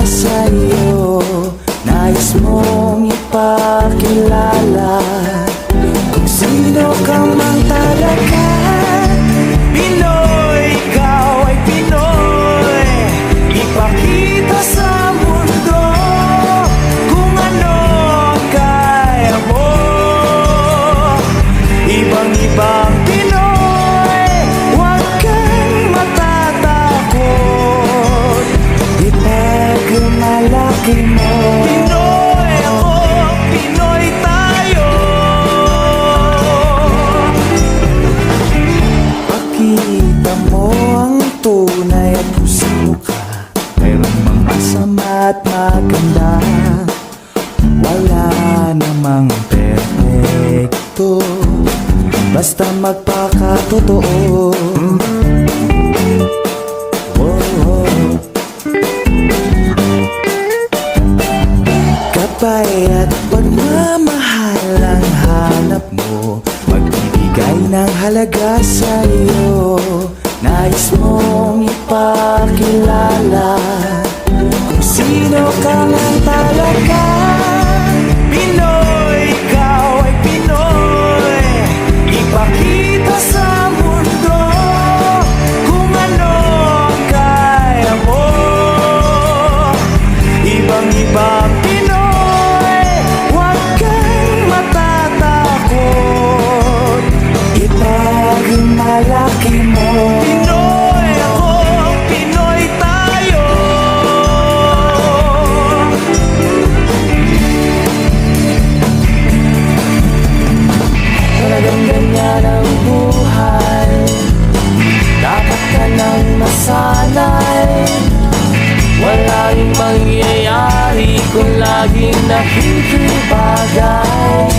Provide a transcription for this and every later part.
sa iyo, nais mong ipakilala kung sino ka man talaga. Pinoy, ikaw ay Pinoy. Ipakita sa mundo kung ano ang kaya mo. Ibang-ibang Pinoy, huwag kang matatakot. Ipagmalaki mo. Pinoy ako, Pinoy tayo. Pakita mo ang tunay at kung sino ka. Mayroong mang masama at maganda. Wala namang perfecto, basta magpakatotoo. Gabay at pagmamahal ang hanap mo, magbibigay ng halaga sa iyo. Nais mong ipakilala kung sino ka lang talaga. Pinoy, ikaw ay Pinoy. Ipakita sa mundo kung ano ang kaya mo. Ibang-ibang Pinoy, huwag kang matatakot. Ipagmalaki mo. Pinoy ako, Pinoy tayo. Talagang ganyan ang buhay, dapat ka nang masanay. Walang mangyayari kung laging nakikibagay.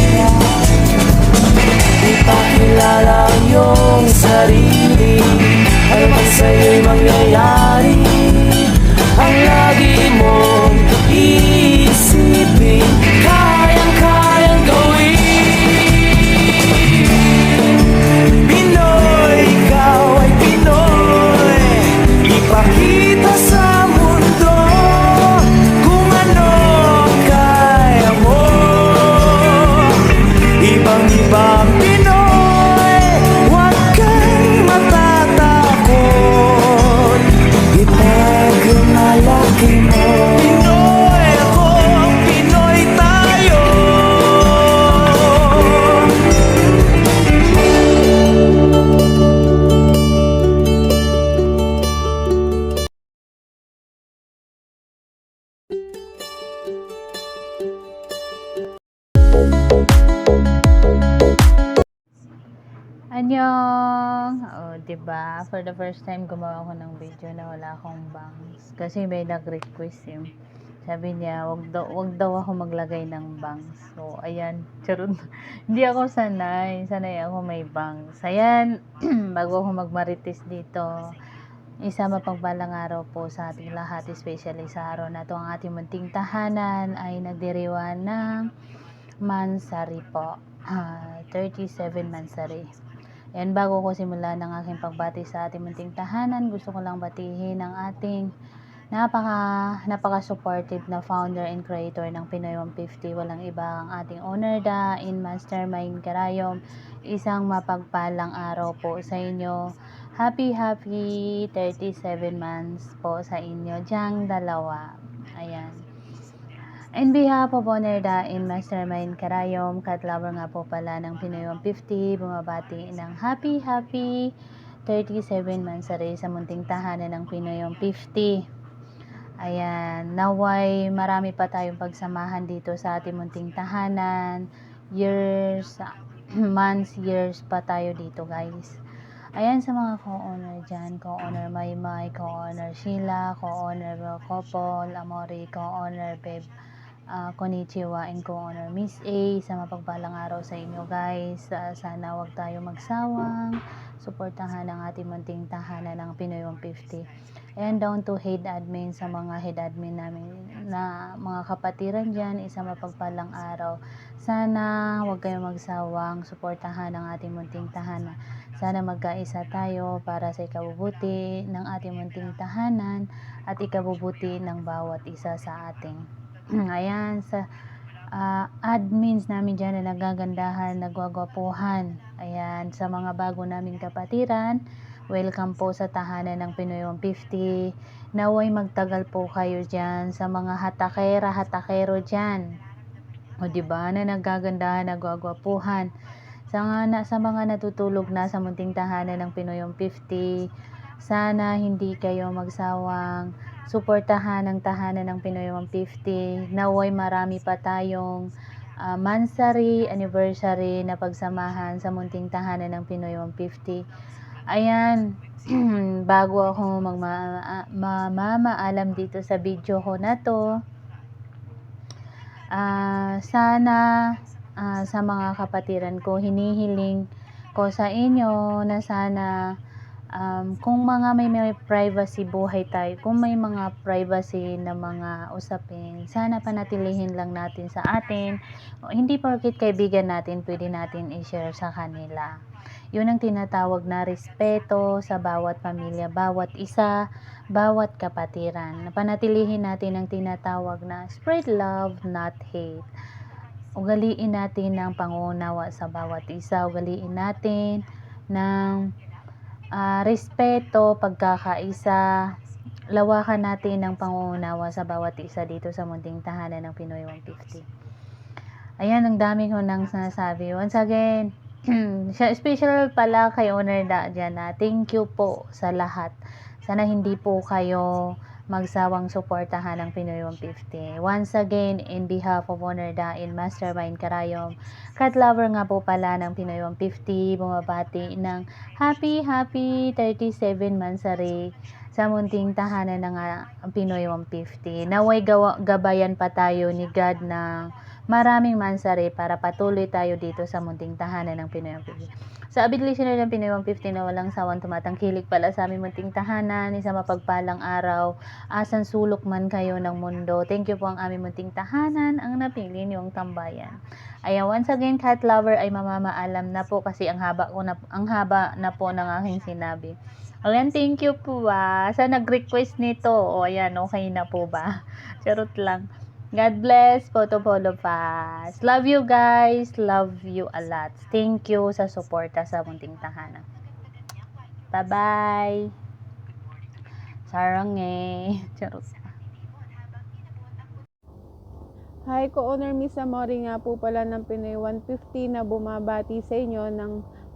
Ipakilala ang iyong sarili, ano man sa'yo'y mangyayari. Ang lagi mong iisipin, kayang-kayang gawin. Pinoy, ikaw ay Pinoy. Ipakita sa mundo kung ano ang kaya mo. Ibang-ibang Pinoy, huwag kang matatakot. Ipagmalaki mo. Pinoy ako, Pinoy tayo. Annyeong! Diba? For the first time, gumawa ko ng video na wala akong bangs. Kasi may nag-request yun. Sabi niya, wag daw ako maglagay ng bangs. So, ayan. Charot. Hindi ako sanay. Sanay ako may bangs. Ayan. Bago ako magmarites dito, isama pagbalang araw po sa ating lahat, especially sa araw na to. Ang ating munting tahanan ay nagdiriwan ng Mansari po. 37 Mansari. Yan, bago ko simulan ng aking pagbati sa ating munting tahanan, gusto ko lang batihin ang ating napaka-supportive na founder and creator ng Pinoy 150. Walang iba ang ating owner in Mastermind Karayom. Isang mapagpalang araw po sa inyo. Happy 37 months po sa inyo diyang dalawa. Ayan. In behalf of Owner in Mastermind Karayom, Katlover nga po pala ng Pinoy 150, bumabati ng happy 37 Mansari sa munting tahanan ng Pinoy 150. Ayan, naway marami pa tayong pagsamahan dito sa ating munting tahanan. Years, months, years pa tayo dito, guys. Ayan, sa mga co-owner dyan, co-owner Maymay, co-owner Sheila, co-owner Couple, Amori, co-owner Beb, Konnichiwa, and co-owner Miss A. Sa mapagpalang araw sa inyo, guys. Sana wag tayo magsawang suportahan ang ating munting tahanan ng Pinoy 150. And down to head admin, sa mga head admin namin na mga kapatiran dyan, isang mapagpalang araw. Sana huwag kayong magsawang suportahan ang ating munting tahanan. Sana magkaisa tayo para sa ikabubuti ng ating munting tahanan at ikabubuti ng bawat isa sa ating. Ayan, sa admins namin dyan na nagagandahan, nagwagwapuhan. Ayan, sa mga bago naming kapatiran, welcome po sa tahanan ng Pinoy 150. Naway magtagal po kayo dyan sa mga hatakero dyan. O diba, na nagagandahan, nagwagwapuhan. Sa mga natutulog na sa munting tahanan ng Pinoy 150, sana hindi kayo magsawang suportahan ang tahanan ng Pinoy 150. Naway marami pa tayong mansary, anniversary na pagsamahan sa munting tahanan ng Pinoy 150. Ayan, bago ako mamaalam dito sa video ko na to, sana sa mga kapatiran ko, hinihiling ko sa inyo na sana kung may privacy buhay tayo, kung may mga privacy na mga usapin, sana panatilihin lang natin sa atin. Hindi porket kaibigan natin, pwede natin i-share sa kanila. Yun ang tinatawag na respeto sa bawat pamilya, bawat isa, bawat kapatiran. Panatilihin natin ang tinatawag na spread love, not hate. Ugaliin natin ng pangunawa sa bawat isa. Ugaliin natin ng respeto, pagkakaisa. Lawakan natin ng pangunawa sa bawat isa dito sa munting tahanan ng Pinoy 150. Ayan, ang dami ko nang sinasabi. Once again, special pala kay Owner Da dyan na thank you po sa lahat. Sana hindi po kayo magsawang suportahan ng Pinoy 150. Once again, in behalf of Owner Da and Mastermind Karayom, cat lover nga po pala ng Pinoy 150, bumabati ng happy 37 mansari sa munting tahanan ng Pinoy 150. Naway gabayan pa tayo ni God ng maraming mansari para patuloy tayo dito sa munting tahanan ng Pinoy 150. Sa avid listener ng Pinoy 150 na walang sawang tumatangkilik pala sa aming munting tahanan, isang mapagpalang araw, asan sulok man kayo ng mundo. Thank you po ang aming munting tahanan, ang napili niyong tambayan. Ayan, once again, cat lover ay mamamaalam na po kasi ang haba na po ng aking sinabi. Ayan, thank you po sa nag-request nito. O ayan, okay na po ba? Charot lang. God bless, Polo Pass. Love you guys. Love you a lot. Thank you sa suporta sa munting tahanan. Bye-bye. Sarang Charot. Hi, Co-Owner Miss Amori nga po pala ng Pinoy 150 na bumabati sa inyo ng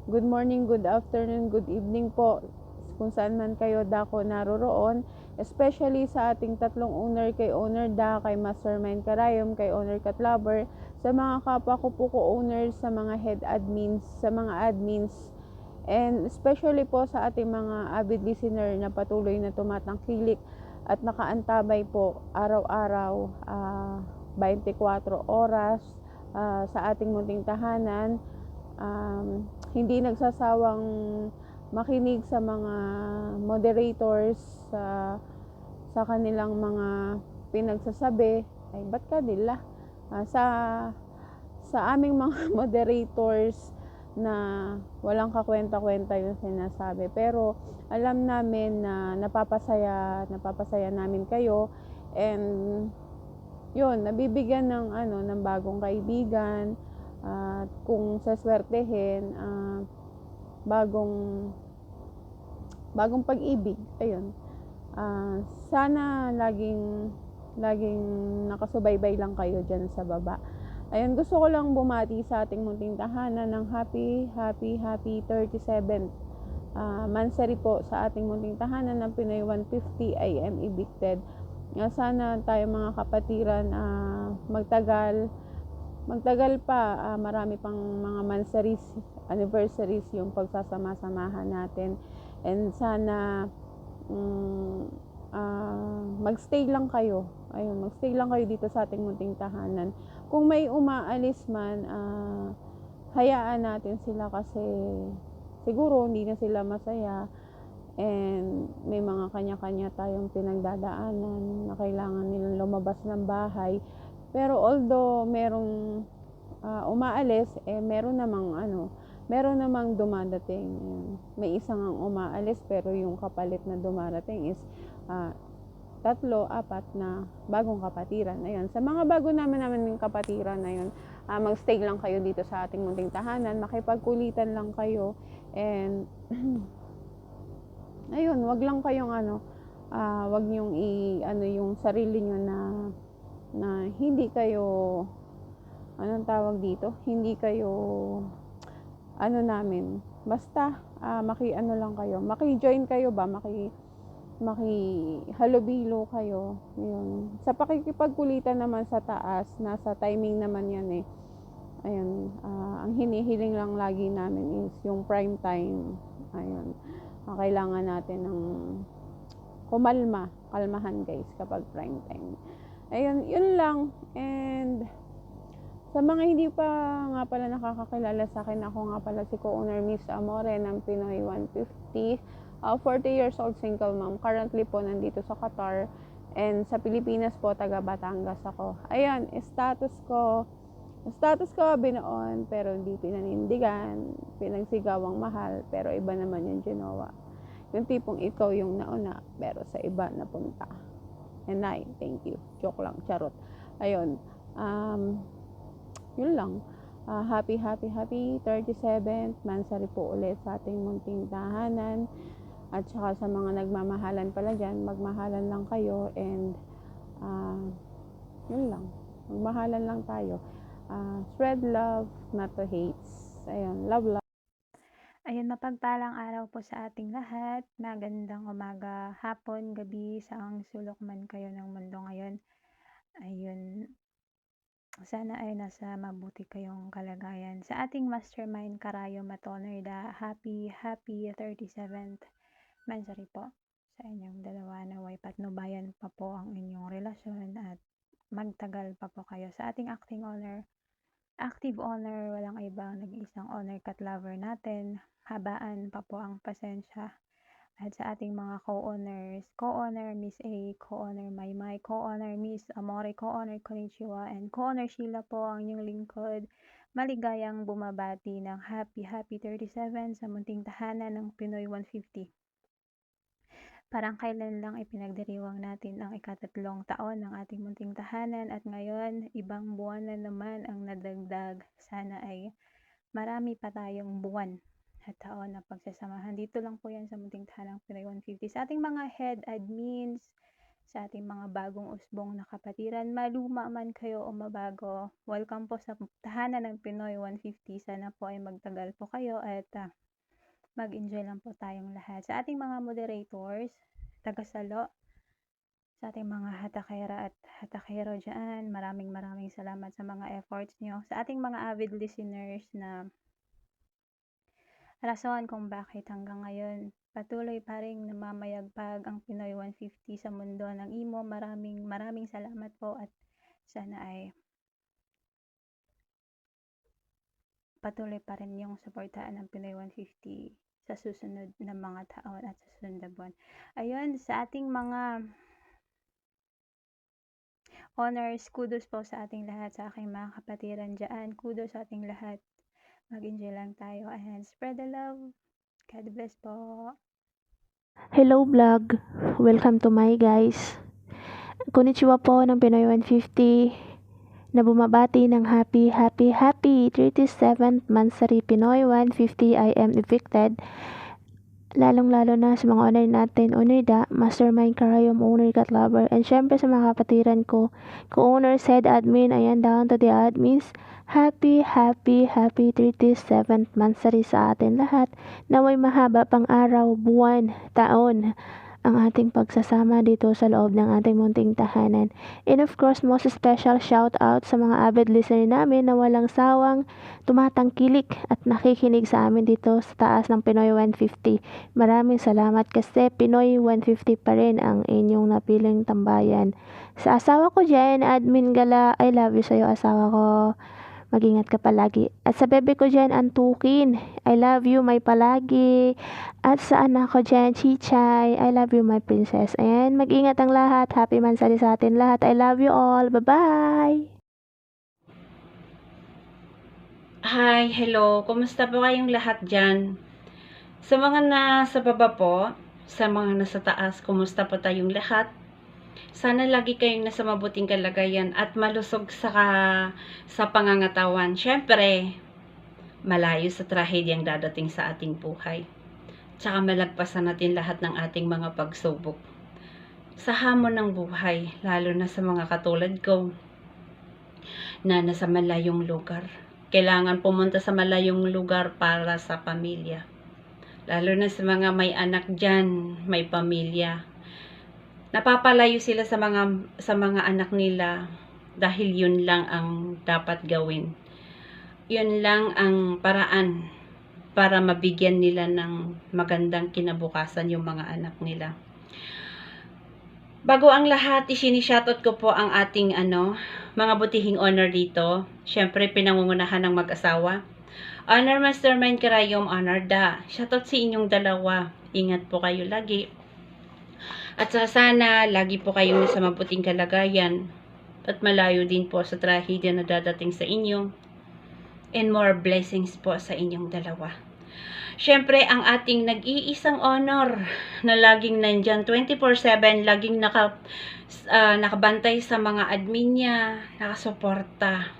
good morning, good afternoon, good evening po kung saan man kayo dako naroroon, especially sa ating tatlong owner, kay Owner Da, kay Mastermind Karayom, kay Owner Cat Lover, sa mga kapwa ko po co-owners, sa mga head admins, sa mga admins, and especially po sa ating mga avid listener na patuloy na tumatangkilik at nakaantabay po araw-araw, 24 oras sa ating munting tahanan, hindi nagsasawang makinig sa mga moderators sa kanilang mga pinagsasabi. Ay, ba't ka nila? Sa aming mga moderators na walang kakwenta-kwenta yung sinasabi. Pero alam namin na napapasaya namin kayo, and yun, nabibigyan ng bagong kaibigan, at kung saswertehin, bagong pag-ibig. Ayun. Sana laging nakasubaybay lang kayo dyan sa baba. Ayun, gusto ko lang bumati sa ating munting tahanan ng happy 37 mansari po sa ating munting tahanan ng Pinoy 150. I am evicted. Sana tayo mga kapatiran magtagal pa, marami pang mga mansaries, anniversaries yung pagsasama-samahan natin, and sana magstay lang kayo. Ayun, magstay lang kayo dito sa ating munting tahanan. Kung may umaalis man, hayaan natin sila kasi siguro hindi na sila masaya, and may mga kanya-kanya tayong pinagdadaanan na kailangan nilang lumabas ng bahay. Pero although merong umaalis, meron namang dumadating. May isang ang umaalis pero yung kapalit na dumarating is 3, 4 na bagong kapatiran. Ayan, sa mga bago namin yung kapatiran na yun, magstay lang kayo dito sa ating munting tahanan, makipagkulitan lang kayo, and ayun, wag lang kayong wag niyong yung sarili niyo na hindi kayo, anong tawag dito, hindi kayo namin, basta lang kayo, maki-join kayo ba, maki-halubilo kayo, yun. Sa pakikipagkulitan naman sa taas, nasa timing naman yan ayun, ang hinihiling lang lagi namin is yung prime time, ayun. Kailangan natin ng kalmahan guys kapag prime time. Ayun, yun lang. And sa mga hindi pa nga pala nakakakilala sa akin, ako nga pala si co-owner Miss Amore ng Pinoy 150. 40 years old single mom. Currently po nandito sa Qatar. And sa Pilipinas po, taga Batangas ako. Ayun, status ko binoon pero hindi pinanindigan, pinagsigawang mahal, pero iba naman yung ginawa. Yung tipong ikaw yung nauna pero sa iba napunta. And thank you. Joke lang, charot. Ayun. Yun lang. Happy 37th Mansari po ulit sa ating munting tahanan. At saka sa mga nagmamahalan pala dyan, magmahalan lang kayo, and yun lang. Magmahalan lang tayo. Spread love, not to hates. Ayun, love. Ayun, mapagpalang araw po sa ating lahat. Magandang umaga, hapon, gabi, saang sulok man kayo ng mundo ngayon. Ayun, sana ay nasa mabuti kayong kalagayan. Sa ating mastermind Karayom at Onerda, happy 37th Mansari po sa inyong dalawa, na way patnubayan pa po ang inyong relasyon at magtagal pa po kayo. Sa ating active owner, walang ibang nag-iisang owner cat lover natin, habaan pa po ang pasensya. At sa ating mga co-owners, co-owner Miss A, co-owner Maymay, co-owner Miss Amore, co-owner Konnichiwa, and co-owner Sheila po ang inyong lingkod, maligayang bumabati ng happy 37 sa munting tahanan ng Pinoy 150. Parang kailan lang ipinagdiriwang natin ang ika-3 taon ng ating munting tahanan, at ngayon ibang buwan na naman ang nadagdag. Sana ay marami pa tayong buwan at taon na pagsasamahan. Dito lang po yan sa munting tahanan ng Pinoy 150. Sa ating mga head admins, sa ating mga bagong usbong na kapatiran, maluma man kayo o mabago, welcome po sa tahanan ng Pinoy 150. Sana po ay magtagal po kayo at mag-enjoy lang po tayong lahat. Sa ating mga moderators, tagasalo, sa ating mga hatakera at hatakero dyan, maraming salamat sa mga efforts nyo. Sa ating mga avid listeners na rason kung bakit hanggang ngayon patuloy pa rin namamayagpag ang Pinoy 150 sa mundo ng imo, maraming salamat po, at sana ay patuloy pa rin yung suportaan ng Pinoy 150 sa susunod na mga taon at sa susunod na buwan. Ayun, sa ating mga honors, kudos po sa ating lahat, sa aking mga kapatiran dyan, kudos sa ating lahat. Mag-enjoy lang tayo and spread the love. God bless po. Hello vlog, welcome to my guys. Konnichiwa po ng Pinoy 150 na bumabati ng happy 37th Mansari Pinoy 150. I am evicted. Lalong-lalo na sa mga owner natin, Onerda, Mastermind Karayom, owner cat lover, and syempre sa mga kapatiran ko, co-owner, head admin, ayan, down to the admins. Happy 37th Mansari sa atin lahat. Naway mahaba pang araw, buwan, taon ang ating pagsasama dito sa loob ng ating munting tahanan. And of course, most special shout out sa mga avid listener namin na walang sawang tumatangkilik at nakikinig sa amin dito sa taas ng Pinoy 150. Maraming salamat kasi Pinoy 150 pa rin ang inyong napiling tambayan. Sa asawa ko dyan, Admin Gala, I love you sa'yo asawa ko. Mag-ingat ka palagi. At sa bebe ko dyan, Antukin, I love you, my palagi. At sa anak ko dyan, Chichay, I love you, my princess. Ayan, mag-ingat ang lahat. Happy Mansari sa atin lahat. I love you all. Bye-bye! Hi, hello. Kumusta po kayong lahat dyan? Sa mga nasa baba po, sa mga nasa taas, kumusta po tayong lahat? Sana lagi kayong nasa mabuting kalagayan at malusog sa pangangatawan. Siyempre, malayo sa trahedyang dadating sa ating buhay. Tsaka malagpasan natin lahat ng ating mga pagsubok. Sa hamon ng buhay, lalo na sa mga katulad ko, na nasa malayong lugar. Kailangan pumunta sa malayong lugar para sa pamilya. Lalo na sa mga may anak dyan, may pamilya. Napapalayo sila sa mga anak nila dahil yun lang ang dapat gawin. Yun lang ang paraan para mabigyan nila ng magandang kinabukasan yung mga anak nila. Bago ang lahat, isini-shoutout ko po ang ating mga butihing honor dito. Siyempre, pinangungunahan ng mag-asawa. Honor Mastermind Karayom, Honor Da. Shoutout sa inyong dalawa. Ingat po kayo lagi. At sana, lagi po kayong nasa mabuting kalagayan. At malayo din po sa trahedya na dadating sa inyo. And more blessings po sa inyong dalawa. Siyempre, ang ating nag-iisang honor na laging nandyan 24/7, laging nakabantay sa mga admin niya, nakasuporta.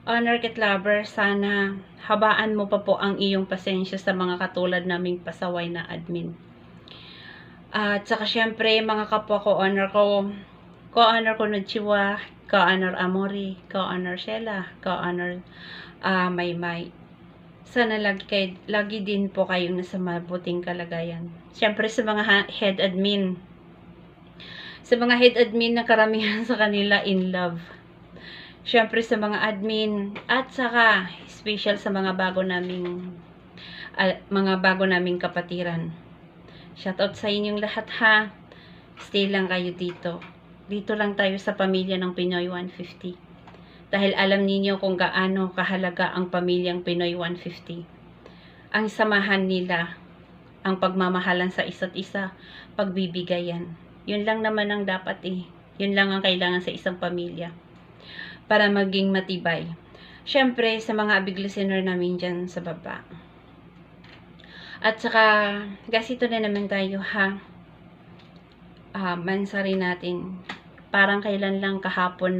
Honor Kit Lover, sana habaan mo pa po ang iyong pasensya sa mga katulad naming pasaway na admin. At saka siyempre, mga kapwa ko, ko-honor Konnichiwa, ko-honor Amori, ko-honor Sheila, ko-honor Maymay. Sana lagi din po kayong nasa mabuting kalagayan. Siyempre sa mga head admin. Sa mga head admin na karamihan sa kanila in love. Siyempre sa mga admin at saka special sa mga bago naming kapatiran. Shoutout sa inyong lahat ha. Stay lang kayo dito. Dito lang tayo sa pamilya ng Pinoy 150. Dahil alam ninyo kung gaano kahalaga ang pamilyang Pinoy 150. Ang samahan nila, ang pagmamahalan sa isa't isa, pagbibigayan. Yun lang naman ang dapat Yun lang ang kailangan sa isang pamilya. Para maging matibay. Siyempre, sa mga abig listener namin dyan sa baba. At saka, gasito na naman tayo ha. Mansari natin. Parang kailan lang kahapon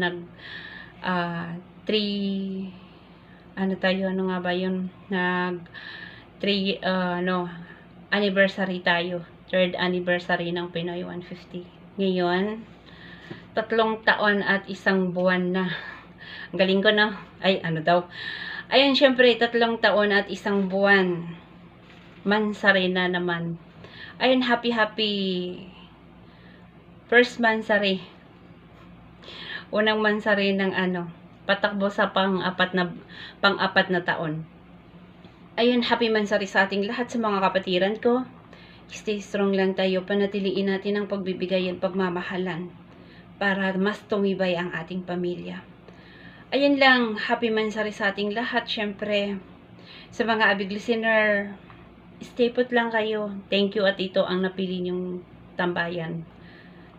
anniversary tayo. 3rd anniversary ng Pinoy 150. Ngayon, 3 taon at 1 buwan na. Ang galing ko na. Ayun, syempre, 3 taon at 1 buwan. Mansari na naman. Ayun, happy first mansari. Unang mansari ng patakbo sa pang-apat na taon. Ayun, happy mansari sa ating lahat sa mga kapatiran ko. Stay strong lang tayo, panatiliin natin ang pagbibigayan, pagmamahalan para mas tumibay ang ating pamilya. Ayun lang, happy mansari sa ating lahat. Syempre, sa mga abig listener, stay put lang kayo. Thank you at ito ang napili niyong tambayan.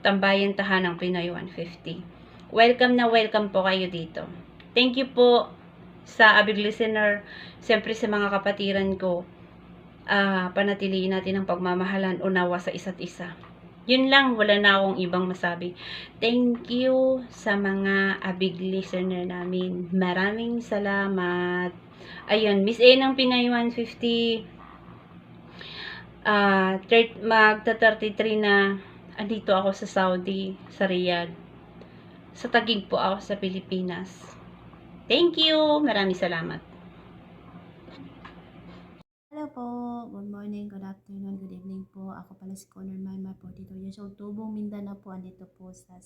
Tambayan tahanang Pinoy 150. Welcome na welcome po kayo dito. Thank you po sa abig listener. Siyempre sa mga kapatiran ko, panatiliin natin ang pagmamahalan, unawa sa isa't isa. Yun lang, wala na akong ibang masabi. Thank you sa mga abig listener namin. Maraming salamat. Ayun, Miss A ng Pinoy 150. Magta-33 na. Andito ako sa Saudi, sa Riyadh. Sa Taguig po ako sa Pilipinas. Thank you. Maraming salamat. Hello po, good morning, good afternoon, good evening po. Ako pala si Connor Maymay, 42 years old, Tubong, Mindanao po. Andito po sa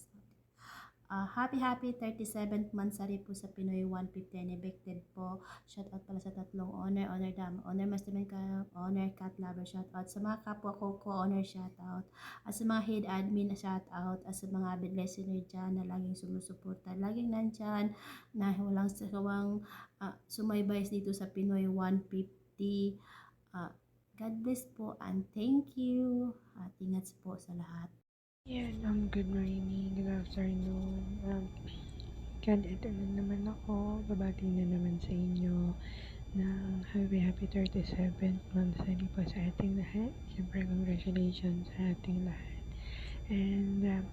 Happy 37th monthsary po sa Pinoy 150 and evicted po. Shout out pala sa tatlong owner, owner Dam, owner Mastermind ka, owner Cat Lover, shout out sa mga kapwa ko, co-owner, shout out. At sa mga head admin, shout out. At sa mga avid listener dyan na laging sumusuporta, laging nandyan, na walang sawang sumaybay dito sa Pinoy 150. God bless po and thank you. At ingat po sa lahat. Yan, good morning, good afternoon. Candid na naman ako. Babati na naman sa inyo ng happy 37th monthsary po sa ating lahat. Siyempre, congratulations sa ating lahat. And,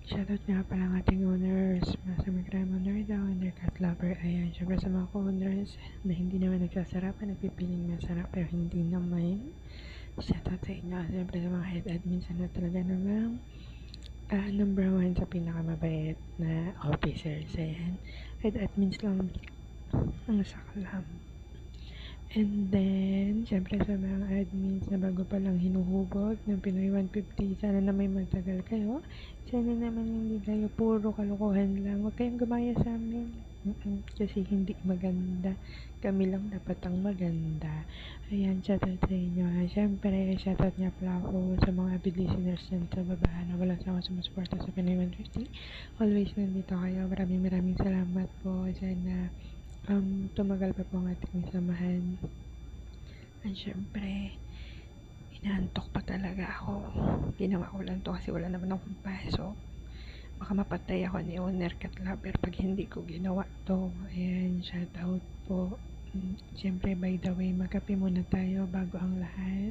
shoutout nga pala ang ating owners, Master Crime Owner daw, Owner Cat Lover. Ayan, siyempre sa mga co-owners na hindi naman nagsasarapan, nagpipiling masarap pero hindi naman. Shoutout sa inyo. Siyempre sa mga head admins na talaga namang number 1 sa pinakamabait na officers. Ayan. Head admins lang ang sakalam. And then, siyempre sa mga admins na bago pa lang hinuhubog ng Pinoy 150, sana na may magtagal kayo. Sana naman hindi kayo puro kalokohan lang. Huwag kayong gumaya sa amin. Kasi hindi maganda. Kami lang dapat ang maganda. Ayan, shoutout sa inyo. Siyempre, shoutout nga pala ako sa mga avid listeners dyan sa baba na walang sama sumusuporta sa Pinoy 150. Always nandito kayo. Maraming salamat po. Sana tumagal pa po ang ating samahan. At syempre, inaantok pa talaga ako. Ginawa ko lang to kasi wala naman akong pasok. Baka mapatay ako ni Owner Cat Lover pag hindi ko ginawa to. Ayan, shout out po. Syempre, by the way, magkape muna tayo bago ang lahat.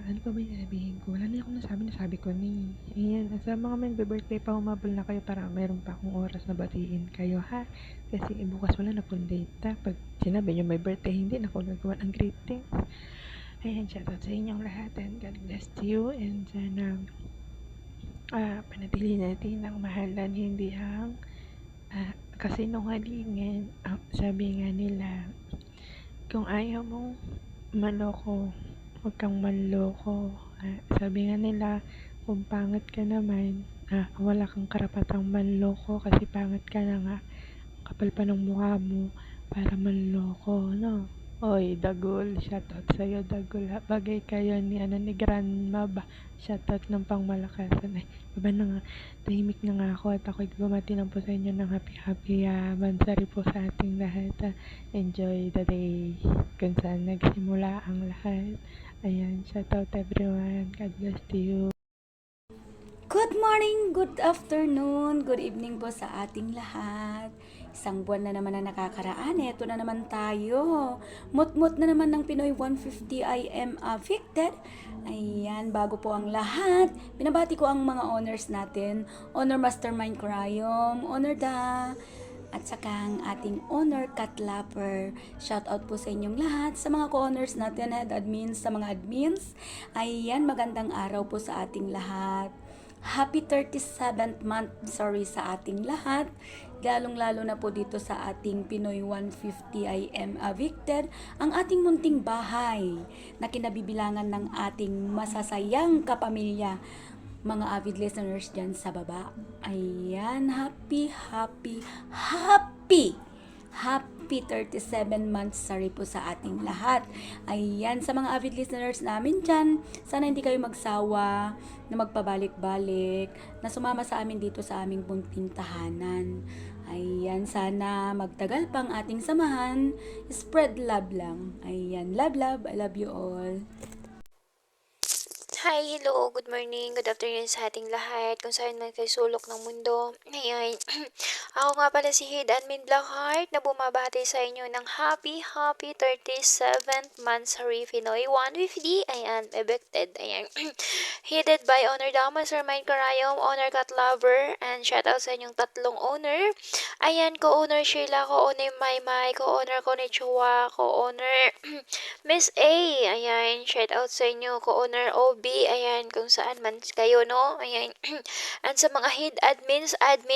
Ano pa ba yung sabihin ko? Wala na akong nasabi ko ni. Ayan, sa mga may-birthday pa, humabol na kayo para mayroon pa akong oras na batiin kayo, ha? Kasi bukas wala na pong data. Pag sinabi nyo may birthday, hindi na ako nagawa ng greetings. Ayan, shoutout sa inyong lahat and God bless you. And sana panatili natin ang mahalan, hindi ang kasinungalingan. Sabi nga nila, kung ayaw mong maloko, huwag kang manloko. Sabi nga nila, kung pangit ka naman, wala kang karapatang manloko kasi pangit ka na nga. Kapal pa ng mukha mo para manloko, no? Oy, Dagol, shoutout sa'yo, Dagol. Bagay kayo ni Grandma ba? Shoutout ng pangmalakasan. Ay, baba na nga. Tahimik na nga ako at ako'y bumati lang po sa inyo ng happy monthsary po sa ating lahat. Enjoy the day kung saan nagsimula ang lahat. Ayan, shoutout everyone. God bless to you. Good morning, good afternoon, good evening po sa ating lahat. Isang buwan na naman na nakakaraan. Ito na naman tayo. Mut-mut na naman ng Pinoy 150 I am evicted. Ayan, bago po ang lahat. Binabati ko ang mga owners natin. Owner Mastermind Crayom, Owner Da, at saka ang ating owner Cat Lover. Shout out po sa inyong lahat. Sa mga co-owners natin, head admins, sa mga admins. Ayan, magandang araw po sa ating lahat. Happy 37th month, sa ating lahat. Lalong-lalo na po dito sa ating Pinoy 150 I am evicted, ang ating munting bahay na kinabibilangan ng ating masasayang kapamilya. Mga avid listeners dyan sa baba. Ayan, happy 37 months sorry po sa ating lahat. Ayan, sa mga avid listeners namin dyan, sana hindi kayo magsawa na magpabalik-balik, na sumama sa amin dito sa aming bunting tahanan. Ayan, sana magtagal pang ating samahan. Spread love lang. Ayan, love, I love you all. Hi, hello, good morning, good afternoon sa ating lahat, kung saan man kayo sulok ng mundo. Ayan, ako nga pala si Head Admin Blackheart na bumabati sa inyo ng happy 37th monthsary Pinoy 150. Ayan, evicted. Ayan, headed by Owner Damas, Mastermind Crayom, Owner Cat Lover, and shoutout sa inyong tatlong owner. Ayan, co-owner Sheila, co-owner Maymay, co-owner Konnichiwa, co-owner Miss A. Ayan, shoutout sa inyo, co-owner OB. Ayan, kung saan man kayo, no? Ayan. And sa mga head admin,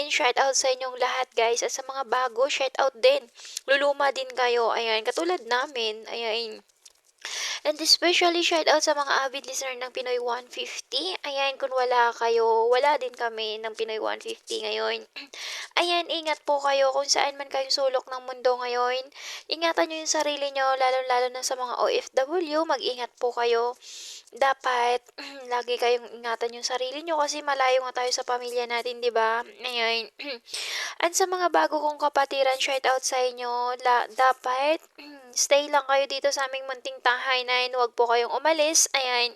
shout out sa inyong lahat, guys. At sa mga bago, shout out din. Luluma din kayo. Ayan, katulad namin. Ayan. And especially shout out sa mga avid listener ng Pinoy 150. Ayan, kung wala kayo, wala din kami ng Pinoy 150 ngayon. Ayan, ingat po kayo kung saan man kayo sulok ng mundo ngayon. Ingatan nyo yung sarili nyo, lalo-lalo na sa mga OFW. Mag-ingat po kayo. Dapat lagi kayong ingatan yung sarili nyo kasi malayo nga tayo sa pamilya natin, di ba? Ayan. At sa mga bago kong kapatiran, shout out sa inyo. Dapat stay lang kayo dito sa aming munting tahanan. Huwag po kayong umalis. Ayan.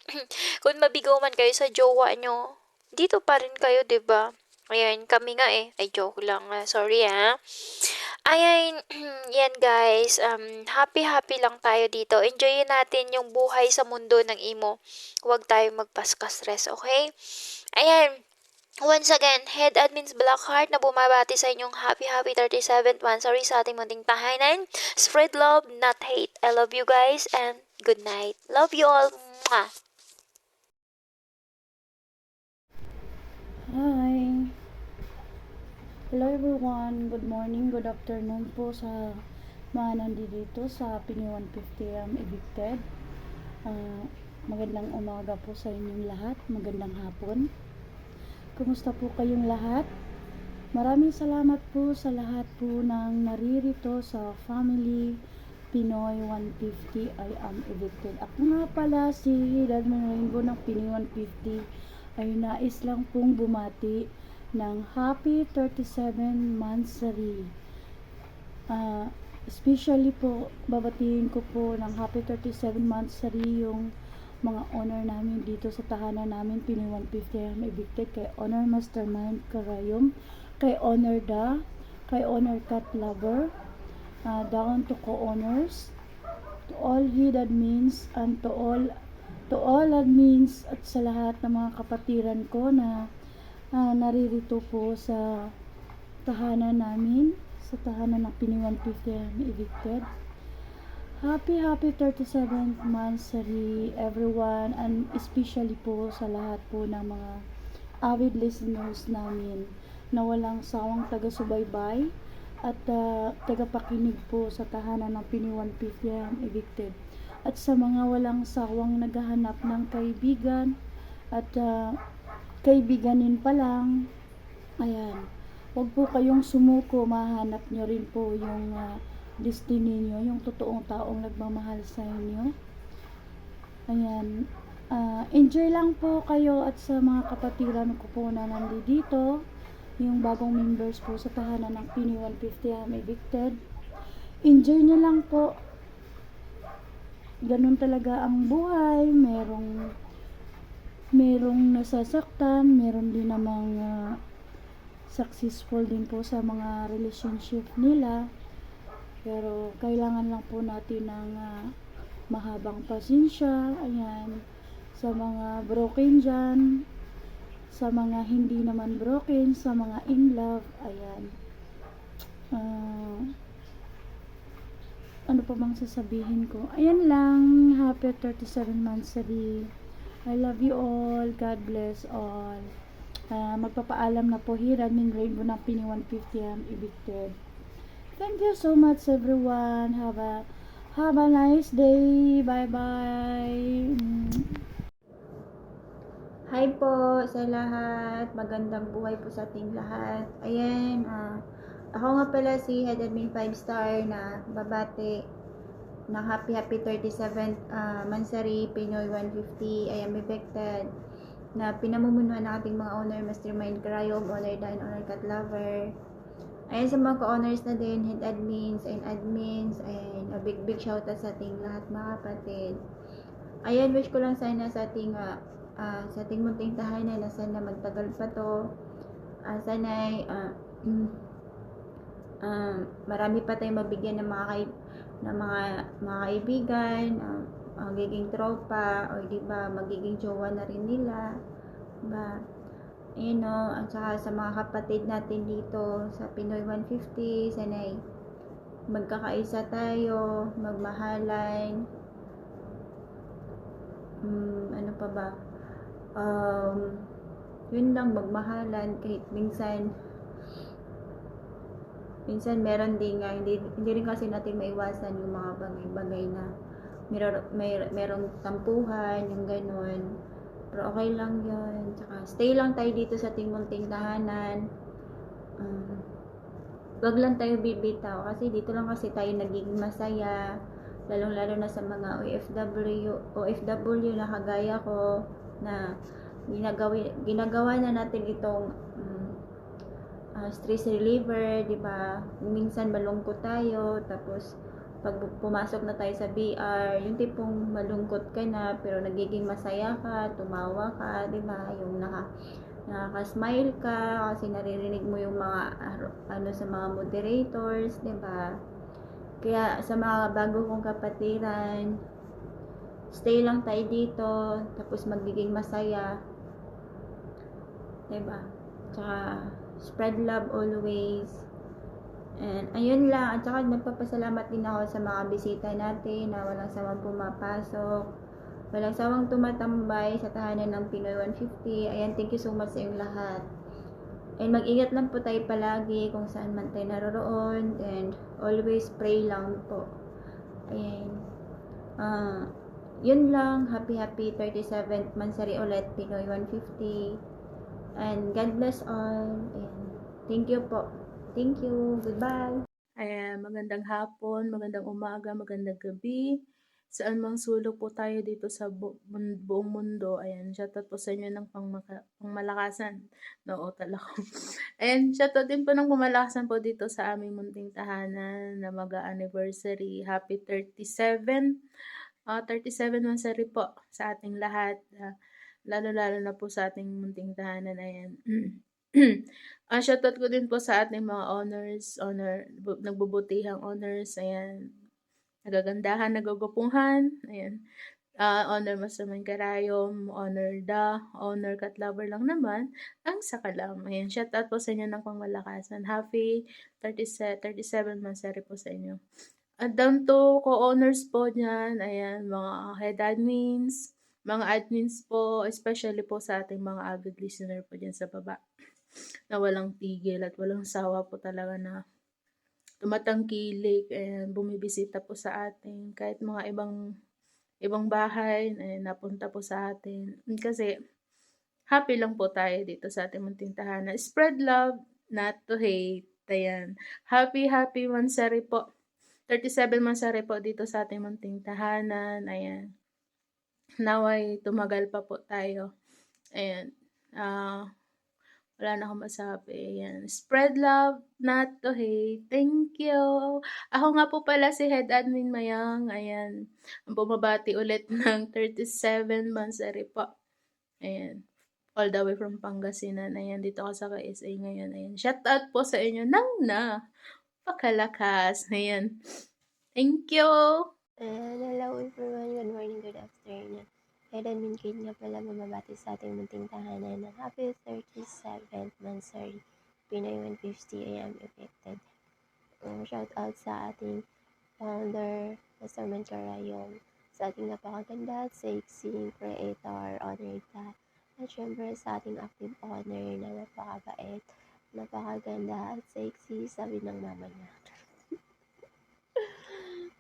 Kung mabigaw man kayo sa jowa nyo, dito pa rin kayo, 'di ba? Ayan, kami nga eh. Ay, joke lang. Sorry ah. Ayan, yan guys. Happy lang tayo dito. Enjoyin natin yung buhay sa mundo ng imo. Huwag tayong magpaska-stress, okay? Ayan. Once again, Head Admins Blackheart na bumabati sa inyong happy 37th Mansari sa ating munting tahanan. Spread love, not hate. I love you guys and good night. Love you all. Mwah! Hi! Hello everyone! Good morning, good afternoon po sa mga nandito sa Pinoy 150 Evicted. Magandang umaga po sa inyong lahat. Magandang hapon. Kumusta po kayong lahat? Maraming salamat po sa lahat po ng naririto sa Family Pinoy 150 I am evicted. Ako nga pala si Dadman Rainbow ng Pinoy 150 ay nais lang pong bumati ng happy 37 Mansari. Especially po, babatiin ko po ng happy 37 Mansari yung mga honor namin dito sa tahanan namin Pinoy 150 am evicted, kay Honor Mastermind Karayom, kay Honor Da, kay Honor Cat Lover, down to co-honors, to all head admins, and to all admins at sa lahat ng mga kapatiran ko na naririto po sa tahanan namin, sa tahanan ng Pinoy 150 am evicted. Happy 37th Mansari everyone, and especially po sa lahat po ng mga avid listeners namin na walang sawang taga-subaybay at tagapakinig po sa tahanan ng Pinoy 150 am evicted. At sa mga walang sawang naghahanap ng kaibigan at kaibiganin pa lang, ayan, huwag po kayong sumuko, mahanap nyo rin po yung destiny nyo, yung totoong taong nagmamahal sa inyo. Ayan, enjoy lang po kayo at sa mga kapatiran ko po na nandito, yung bagong members po sa tahanan ng Pinoy 150 am evicted. Enjoy nyo lang po. Ganun talaga ang buhay. Merong nasasaktan, meron din namang successful din po sa mga relationship nila. Pero kailangan lang po natin ng mahabang pasensya. Ayan, sa mga broken dyan, sa mga hindi naman broken, sa mga in love. Ayan, ano pa bang sasabihin ko? Ayan lang. Happy 37 Mansari. I love you all. God bless all. Magpapaalam na po here admin Rainbow ng Pinoy 150 am evicted. Thank you so much everyone. Have a nice day. Bye bye. Hi po sa lahat. Magandang buhay po sa ating lahat. Ayan, ako nga pala si Head Admin 5 Star na babati na happy 37th Mansari Pinoy 150 I am evicted, na pinamumunuan ng ating mga owner, Mastermind Karayom, Honor Da, and Honor Cat Lover. Ayan, sa mga co-owners na din, head admins, and a big shout out sa ating lahat mga kapatid. Ayan, wish ko lang sana sa ating munting tahanan na sana magtagal pa to. Sana marami pa tayong mabigyan ng mga kaibigan, magiging tropa, o diba, magiging jowa na rin nila, diba? At saka sa mga kapatid natin dito sa Pinoy 150, sana'y magkakaisa tayo, magmahalan, ano pa ba, yun lang, magmahalan kahit minsan meron din nga, hindi rin kasi natin maiwasan yung mga bagay-bagay na merong tampuhan, yung ganun. Pero okay lang yun. Tsaka stay lang tayo dito sa ating munting tahanan. Wag lang tayo bibitaw kasi dito lang kasi tayo nagiging masaya, lalong-lalo na sa mga OFW na kagaya ko na ginagawa na natin itong stress reliever, di ba? Minsan malungkot tayo, tapos pag pumasok na tayo sa BR, yung tipong malungkot ka na pero nagiging masaya ka, tumawa ka, di ba? Yung nakaka-smile ka kasi naririnig mo yung mga sa mga moderators, 'di ba? Kaya sa mga bago kong kapatiran, stay lang tayo dito tapos magiging masaya, 'di ba? Tsaka spread love always. And ayun lang, at saka nagpapasalamat din ako sa mga bisita natin na walang sawang pumapasok, walang sawang tumatambay sa tahanan ng Pinoy 150. Ayan, thank you so much sa inyong lahat. And mag-ingat lang po tayo palagi kung saan man tayo naroroon. And always pray lang po. Ayan. Yun lang. Happy 37th Mansari ulit, Pinoy 150. And God bless all. Ayan. Thank you po. Thank you. Goodbye. Ayan, magandang hapon, magandang umaga, magandang gabi. Saan mang sulok po tayo dito sa buong mundo. Ayan, shoutout po sa inyo ng pangmalakasan. Nauutal ako. Ayan, shoutout din po ng pumalakasan po dito sa aming munting tahanan na mag-anniversary. Happy 37. 37 mansari po sa ating lahat. Lalo-lalo na po sa ating munting tahanan. Ayan. Shoutout ko din po sa ating mga nagbubutihang honors. Ayan. Nagagandahan, nagagupungan. Ayan. Honor Master Man Karayom, Honor Honor Cat Lover lang naman, ang sakalam. Ayan, shoutout po sa inyo ng pangmalakasan. Happy 37 mansari po sa inyo. At down to co-honors po dyan, ayan, mga head admins, mga admins po, especially po sa ating mga avid listener po dyan sa baba, na walang tigil at walang sawa po talaga na tumatangkilik and bumibisita po sa atin kahit mga ibang bahay napunta po sa atin kasi happy lang po tayo dito sa ating munting tahanan. Spread love, not to hate. Ayan. Happy mansari po. 37 mansari po dito sa ating munting tahanan. Ayan. Naway tumagal pa po tayo. Ayan. Wala na akong masabi. Ayan. Spread love, not to hate. Thank you. Ako nga po pala si Head Admin Mayang. Ayan. Ang bumabati ulit ng 37 mansari po. Ayan. All the way from Pangasinan. Ayan. Dito ako sa KSA ngayon. Ayan. Shout out po sa inyo. Pakalakas. Ayan. Thank you. Hello everyone. Good morning, good afternoon. Head Admin Kate nga pala mamabati sa ating munting tahanan ng Happy 37th Mansari Pinoy 150 AM affected. Shout out sa ating founder, Mr. Man Karayom, sa ating napakaganda at sexy creator, Honor Ta, at syempre sa ating active owner na napakabait, napakaganda at sexy, sabi ng mama niya.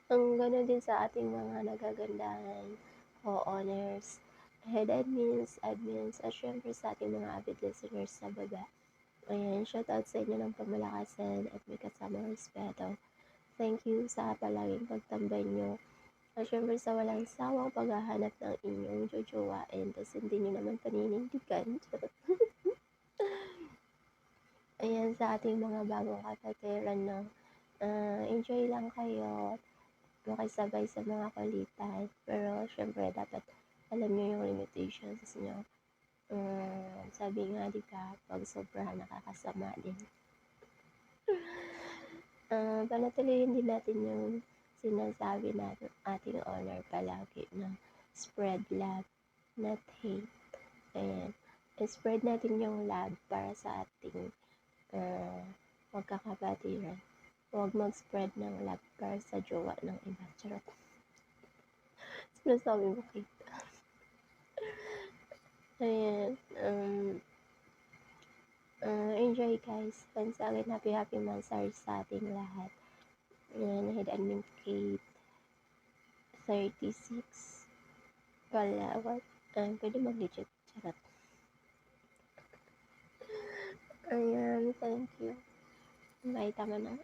Ang gano'n din sa ating mga nagagandahan, co-owners, head admins, at syempre sa ating mga avid listeners sa baba. Ayan, shoutout sa inyo ng pamalakasan at may kasamang respeto. Thank you sa palaging pagtambay nyo. At syempre sa walang sawang paghahanap ng inyong jojowain, tapos hindi nyo naman paninindigan. Ayan, sa ating mga bagong kapatiran, no? Enjoy lang kayo. Makisabay sa mga kulitan. Pero, syempre, dapat alam nyo yung limitations nyo. Sabi nga, di ba, pag sobrahan nakakasama din. Panatuloyin din natin yung sinasabi natin ating honor palagi na spread love, not hate. Ayan. Spread natin yung love para sa ating magkakapatiran. Huwag mag-spread ng love para sa jowa ng iba. Charot. Sinasabi mo kita. Ayan. Enjoy guys. Pansagin happy mansari sa ating lahat. Ayan. Head Admin Kate. 36 Kalawat. Pwede mag-legit. Charot. Ayan, thank you. Bye, tama na.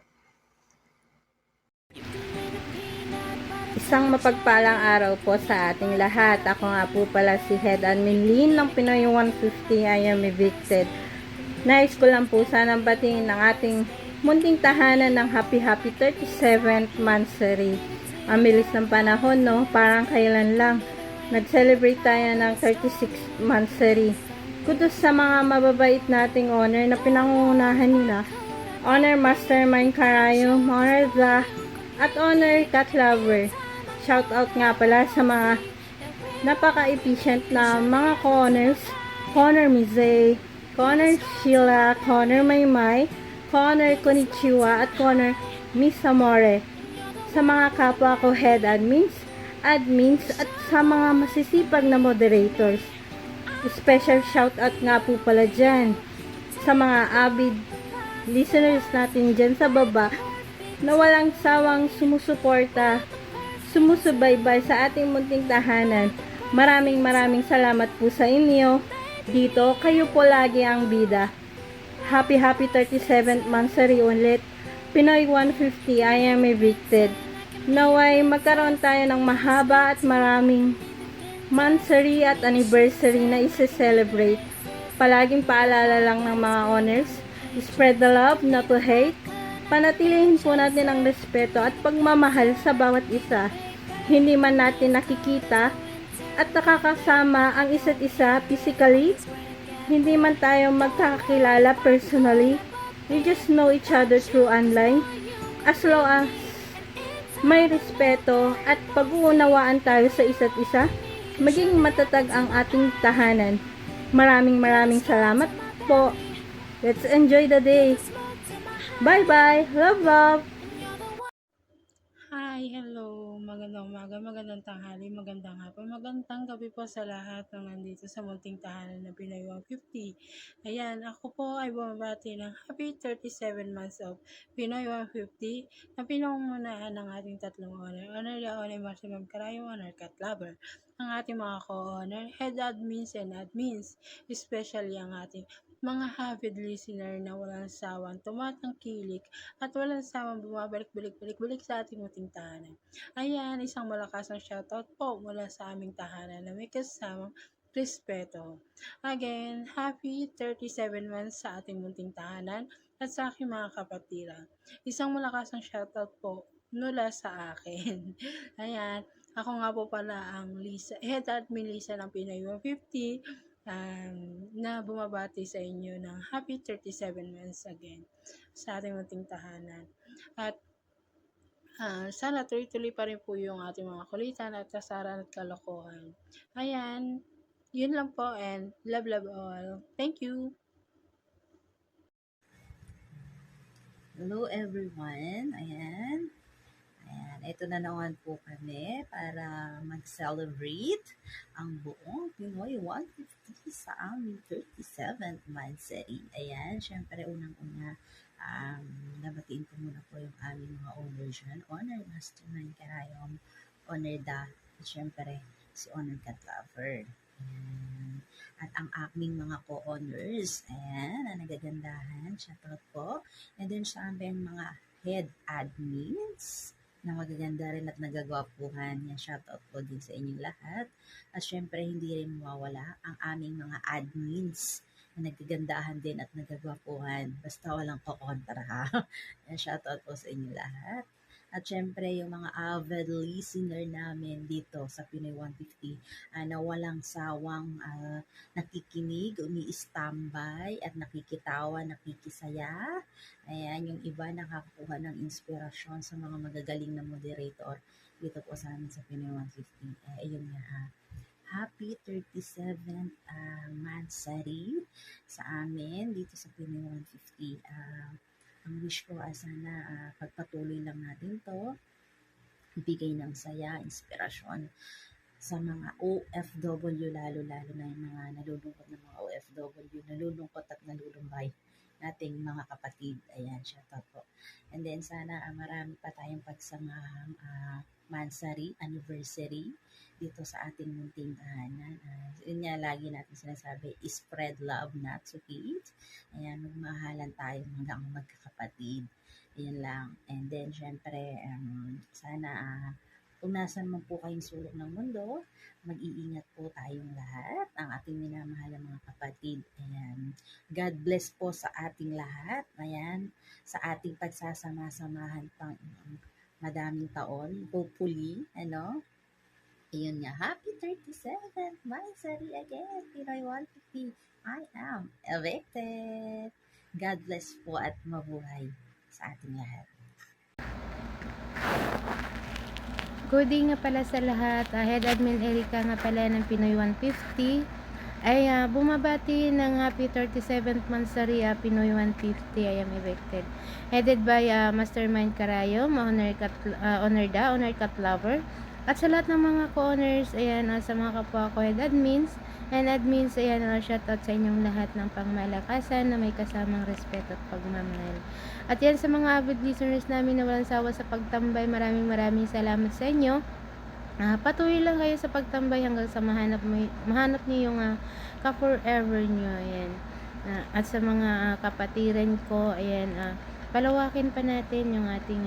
Isang mapagpalang araw po sa ating lahat. Ako nga po pala si Head Admin Lynn ng Pinoy 150. I am evicted. Nais ko lang po sanang batiin ng ating munting tahanan ng happy 37th monthsary. Ang bilis ng panahon, no? Parang kailan lang. Nag-celebrate tayo ng 36th monthsary. Kudos sa mga mababait nating honor na pinangungunahan nila. Honor Mastermind Karayom, Honor The, at Honor Cat Lover. Shout out nga pala sa mga napaka-efficient na mga co-honors. Honor Mizay, Honor Sheila, Honor Maymay, Honor Konnichiwa, at Honor Miss Amore. Sa mga kapwa ko head admins, at sa mga masisipag na moderators. Special shout out nga po pala dyan sa mga avid listeners natin dyan sa baba na walang sawang sumusuporta, sumusubaybay sa ating munting tahanan. Maraming salamat po sa inyo. Dito, kayo po lagi ang bida. Happy 37th monthsary ulit. Pinoy 150, I am evicted. Naway magkaroon tayo ng mahaba at maraming monthsary at anniversary na isa-celebrate. Palaging paalala lang ng mga honors, spread the love, not to hate. Panatilihin po natin ang respeto at pagmamahal sa bawat isa. Hindi man natin nakikita at nakakasama ang isa't isa physically, hindi man tayo magkakilala personally, we just know each other through online. As long as may respeto at pag-uunawaan tayo sa isa't isa, maging matatag ang ating tahanan. Maraming salamat po. Let's enjoy the day. Bye-bye. Love. Hi, hello. Magandang umaga, magandang tanghali, magandang hapon, magandang gabi po sa lahat ng nandito sa munting tahanan ng Pinoy 150. Ayan, ako po ay bumabati ng happy 37 months of Pinoy 150 na pinangungunahan ng ating tatlong honor. Honor the Honor Maximum Karayom, Honor Cat Lover. Ang ating mga co-honor, head admins and admins, especially ang ating mga avid listener na walang sawang tumatangkilik at walang sawang bumabalik-balik sa ating muting tahanan. Ayan, isang malakasang shoutout po mula sa aming tahanan na may kasamang respeto. Again, happy 37 months sa ating munting tahanan at sa aking mga kapatira. Isang malakasang shoutout po mula sa akin. Ayan, ako nga po pala ang Lisa, head admin Lisa ng Pinoy 150. Na bumabati sa inyo ng happy 37 months again sa ating munting tahanan. At sana tuloy-tuloy pa rin po yung ating mga kulitan at kasaran at kalokohan. Ayan, yun lang po and love all. Thank you! Hello everyone! Ayan, ito na naman po kami para mag-celebrate ang buong Pinoy 150 sa aming 37th monthsary. Ayan, syempre unang-una, nabatiin ko muna po yung aming mga owners dyan. Honor Mastermind Karayom, Honor Da, at syempre si Honor Cat Lover. Ayan. At ang aming mga co-honors, ayan, na nagagandahan, shoutout po. And then sa aming mga head admins, na magaganda rin at nagagwapuhan. Yan, shoutout po din sa inyong lahat. At syempre, hindi rin mawawala ang aming mga admins na nagagandahan din at nagagwapuhan. Basta walang kokontra ha. Yan, shoutout po sa inyong lahat. At syempre, yung mga avid listener namin dito sa Pinoy 150 na walang sawang nakikinig, umi-standby at nakikitawa, nakikisaya. Ayan, yung iba nakakakuha ng inspirasyon sa mga magagaling na moderator dito po sa amin sa Pinoy 150. Ayun nga, happy 37th monthsary sa amin dito sa Pinoy 150. Ang wish ko sana pagpatuloy lang natin to, ibigay ng saya, inspirasyon sa mga OFW, lalo na yung mga nalulungkot na mga OFW, nalulungkot at nalulumbay nating mga kapatid. Ayan, shoutout po. And then sana marami pa tayong pagsamahang Mansari Anniversary dito sa ating munting tahanan. Yun nga lagi natin sinasabi, spread love, not to hate. Ayan, magmahalan tayo hanggang magkakapatid. Ayan lang. And then, syempre, sana kung nasan man po kayong sulok ng mundo, mag-iingat po tayong lahat, ang ating minamahal ng mga kapatid. Ayan. God bless po sa ating lahat. Ayan. Sa ating pagsasama-samahan pang madaming taon. Hopefully, ayun nga. Happy 37th Mansari again. Pinoy 150. I am evicted. God bless po at mabuhay sa ating lahat. Good day nga pala sa lahat. Head Admin Erica nga pala ng Pinoy 150 ay bumabati ng happy 37th Mansari Pinoy 150. I am evicted. Headed by Mastermind Karayom, Honor Cat Lover. At sa lahat ng mga co-owners, ayan, sa mga kapwa ko head admins and admins, ayan, shoutout sa inyong lahat ng pangmalakasan na may kasamang respeto at pagmamahal. At yan sa mga avid listeners namin na walang sawa sa pagtambay, maraming salamat sa inyo. Patuloy lang kayo sa pagtambay hanggang sa mahanap niyo yung ka-forever nyo. Ayan. At sa mga kapatiran ko, ayan, palawakin pa natin yung ating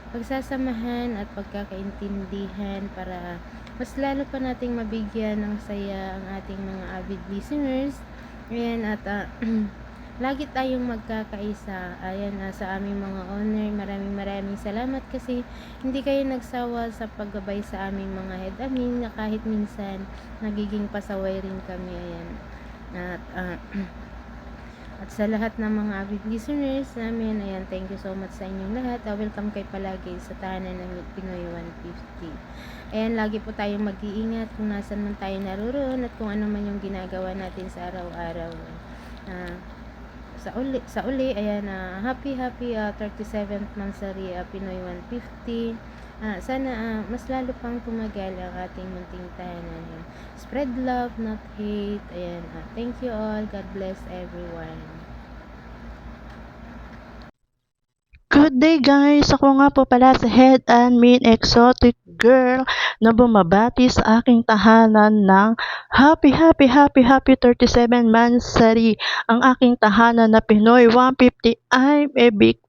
pagsasamahan at pagkakaintindihan para mas lalo pa nating mabigyan ng saya ang ating mga avid listeners. Ayan, at lagi tayong magkakaisa. Ayan, sa aming mga owner, maraming salamat kasi hindi kayo nagsawa sa paggabay sa aming mga head admin na kahit minsan nagiging pasaway rin kami. Ayan. At sa lahat ng mga avid listeners namin, ayan, thank you so much sa inyong lahat. Welcome kayo palagi sa tahanan ng Pinoy 150. Ayan, lagi po tayong mag-iingat kung nasan man tayo naroon at kung ano man yung ginagawa natin sa araw-araw. Sa uli, ayan, happy 37th Mansari Pinoy 150. Sana mas lalo pang tumagal ang ating munting tahanan. Spread love, not hate. Ayan, thank you all. God bless everyone. Good day guys! Ako nga po pala si Head Admin Exotic Girl na bumabati sa aking tahanan ng happy 37 Mansari, ang aking tahanan na Pinoy 150. I'm evicted.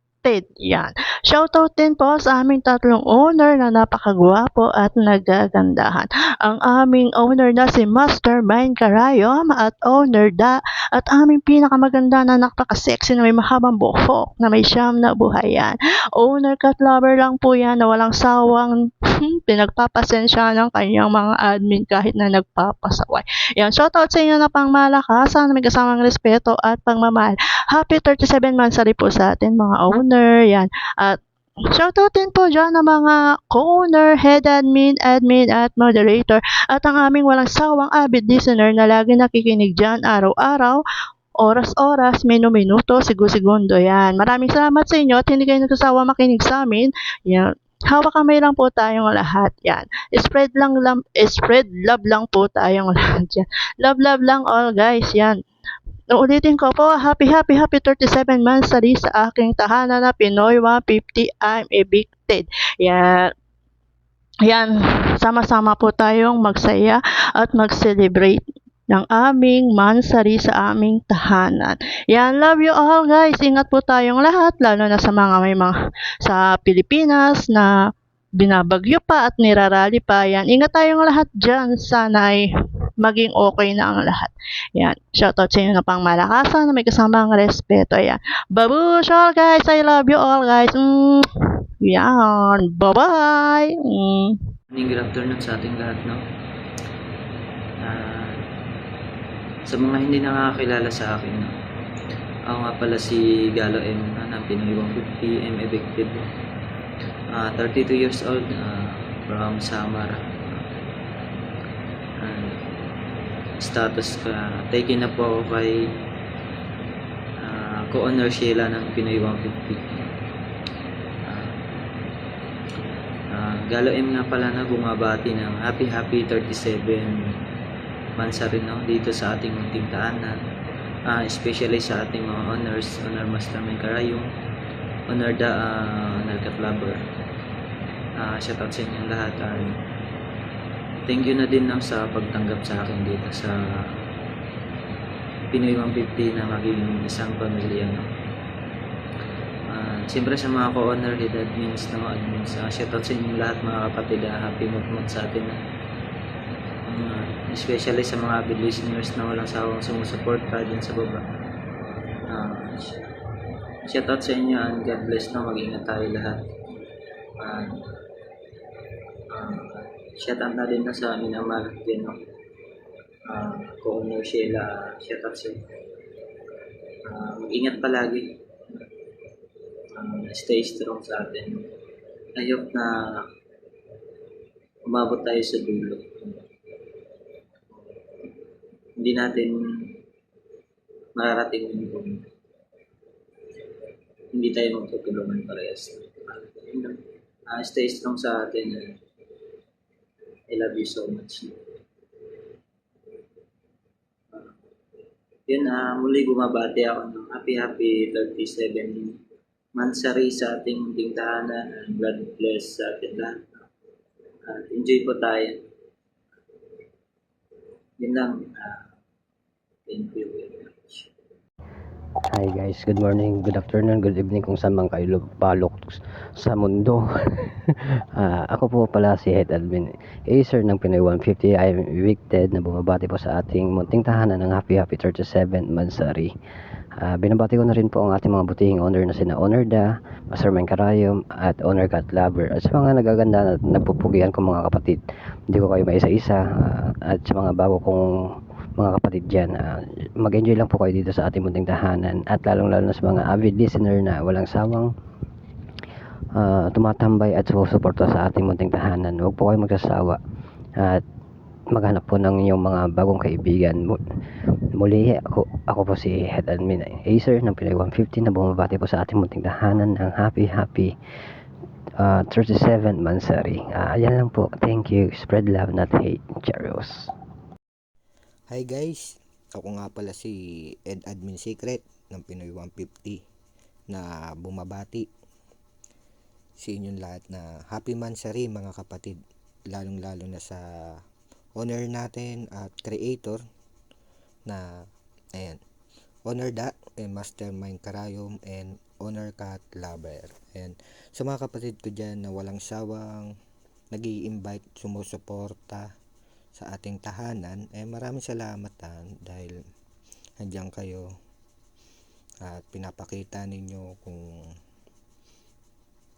Yan. Shoutout din po sa aming tatlong owner na napakagwapo at nagagandahan. Ang aming owner na si Mastermind Karayom at owner Da at aming pinakamaganda na napaka-sexy na may mahabang buhok na may siyam na buhay yan. Owner Cat Lover lang po yan na walang sawang pinagpapasensya ng kanyang mga admin kahit na nagpapasaway. Yan. Shoutout sa inyo na pangmalakasan, may kasamang respeto at pangmamahal. Happy 37 Mansari po sa atin mga owner. Yan. At shoutout din po dyan ng mga co-owner, head admin, at moderator at ang aming walang sawang avid listener na lagi nakikinig dyan araw-araw, oras-oras, minuto, segundo. Yan. Maraming salamat sa inyo at hindi kayo nagsasawa makinig sa amin. Yan. Hawak kamay lang po tayong lahat. Yan. Spread love lang po tayong lahat. Yan. Love lang all guys. Yan. Ulitin ko po, happy 37 Mansari sa aking tahanan na Pinoy 150. I'm evicted. Yan. Sama-sama po tayong magsaya at mag-celebrate ng aming Mansari sa aming tahanan. Yan, love you all guys. Ingat po tayong lahat, lalo na sa mga sa Pilipinas na binabagyo pa at nirarally pa. Yan, ingat tayong lahat dyan. Sana ay maging okay na ang lahat. Yan. Shoutout sa inyo na pang malakasan na may kasamang respeto. Yan. Babush all guys. I love you all guys. Yan. Bye-bye. Good afternoon sa ating lahat, no? Sa mga hindi nakakilala sa akin, no? Ako nga pala si Galo M ng Pinoy 150. I'm evicted. 32 years old, from Samar. Status taken na po ako kay co-owner Sheila ng Pinoy 150. Galo M nga pala na bumabati ng happy 37 Mansari, no, dito sa ating munting tahanan, especially sa ating mga owners, Owner Mastermind Karayom, Owner Da, Owner Cat Lover, Shoutout sa inyong lahat. Thank you na din sa pagtanggap sa akin dito sa Pinoy 150 na maging isang pamilya. Siyempre sa mga co-honor, head admins, na mga admins, shoutout sa inyong lahat mga kapatid. Happy mutmut sa atin. Especially sa mga avid listeners na walang sawang sumusuporta dyan sa baba. Shoutout sa inyo and God bless na mag-ingat tayo lahat. Shoutout na din na sa minamahal din co-honor Sheila. Shoutout sa inyo. Mag-ingat palagi. Stay strong sa atin. I hope na umabot tayo sa dulo. Hindi natin mararating yung kung hindi tayo magtutulungan parehas. Stay strong sa atin. I love you so much. Muli bumabati ako ng happy 37 Mansari sa ating munting tahanan. God bless sa ating lahat. Enjoy po tayo. Yun lang. Thank you very much. Hi guys, good morning, good afternoon, good evening kung saan man kayo palok sa mundo. Ako po pala si Head Admin Acer ng Pinoy 150. I am evicted na bumabati po sa ating munting tahanan ng happy 37 Mansari. Binabati ko na rin po ang ating mga butihing owner na sina Owner Da, Master Man Karayom at Owner Cat Lover, at sa mga nagaganda at nagpupugian kong mga kapatid. Hindi ko kayo maisa-isa, at sa mga bago kong mga kapatid dyan, mag-enjoy lang po kayo dito sa ating munting tahanan, at lalong lalo na sa mga avid listener na walang sawang tumatambay at susuporta sa ating munting tahanan. Huwag po kayo magsasawa at maghanap po ng inyong mga bagong kaibigan. Muli, ako po si Head Admin Acer ng Pinoy 150 na bumabati po sa ating munting tahanan ng happy 37 Mansari. Ayan lang po. Thank you. Spread love, not hate. Cheers. Hi guys, ako nga pala si Ed Admin Secret ng Pinoy 150 na bumabati sa inyong lahat na happy Mansari mga kapatid, lalong lalo na sa owner natin at creator na Owner Da, Master Mind Karayom, and Owner Cat Lover. And sa mga kapatid ko dyan na walang sawang nag-i-invite, sumusuporta sa ating tahanan, maraming salamat dahil nandiyan kayo at pinapakita ninyo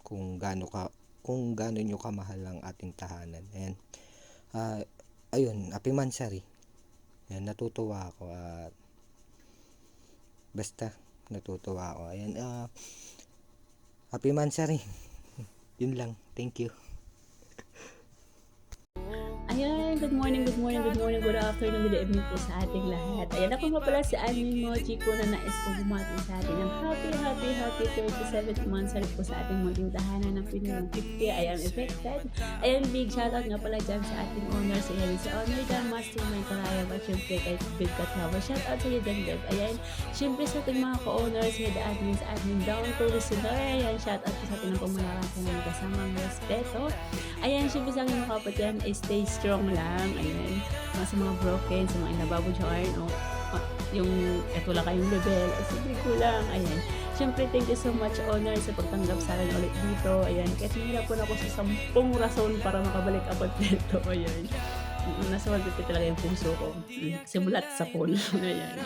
kung gaano nyo kamahal ang ating tahanan. And ayun, happy Mansari. Natutuwa ako at basta natutuwa ako. Ayan, happy Mansari. Yun lang. Thank you. Ayan, good morning, good afternoon, good evening po sa ating lahat. Ayan, ako nga pala si Admin Mochi ko na nais po bumati sa atin ng happy 37th month po sa ating munting tahanan ng Pinoy 150. I am evicted. Ayan, big shoutout nga pala dyan sa ating owner, si Ellie, si Owner Da, Master Mind Karayom, at syempre kay Big Cat Lover. Shoutout sa iyo dyan, Deb. Ayan, syempre sa ating mga co-owners, head admins, admin down to listener. Ayan, shoutout po sa ating ng pumalaran ng kasamang respeto. Ayan, syempre sa aking mga kapatid, stay strong lang. Ayan, sa mga broken, sa mga inababo dyan, yung eto lang kayong level, sige ko lang. Ayan, syempre thank you so much, Honor, sa pagtanggap sa akin ulit dito. Ayan, kahit nahihirapan ako sa 10 rason para makabalik ako dito. Ayan, nasa magpipit talaga yung puso ko, simulat sa pool. Ayan.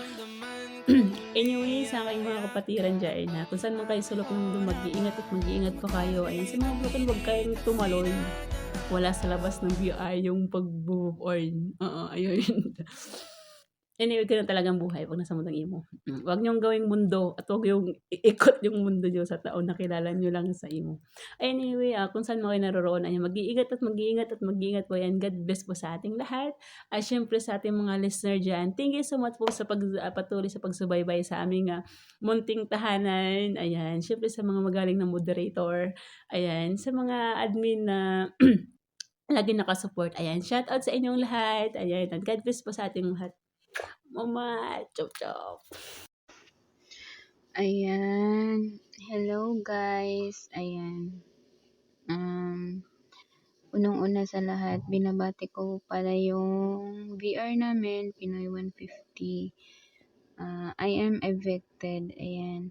Anyway, sa aking mga kapatiran dyan, kung saan man kayo sulok ng mundo, mag-iingat at mag-iingat pa kayo. Ayan, sa mga broken, huwag kayong tumalon. Wala sa labas ng BI yung pag-move on. Ayun. Anyway, ganun talagang buhay pag nasa mundong imo. Huwag niyong gawing mundo at huwag yung iikot yung mundo niyo sa taon na kilala niyo lang sa imo. Anyway, kung saan mo kayo naroroon, mag-iingat at mag-iingat po yan. God bless po sa ating lahat. At syempre sa ating mga listener dyan, thank you so much po sa patuloy sa pagsubaybay sa aming munting tahanan. Ayan, syempre sa mga magaling na moderator. Ayan, sa mga admin na lagi nakasupport. Ayan, shout out sa inyong lahat. Ayan, and God bless po sa ating lahat. Mama, chop. Ayan. Hello guys. Ayan. unang-una sa lahat, binabati ko pala yung VR namin, Pinoy 150. I am evicted. Ayan.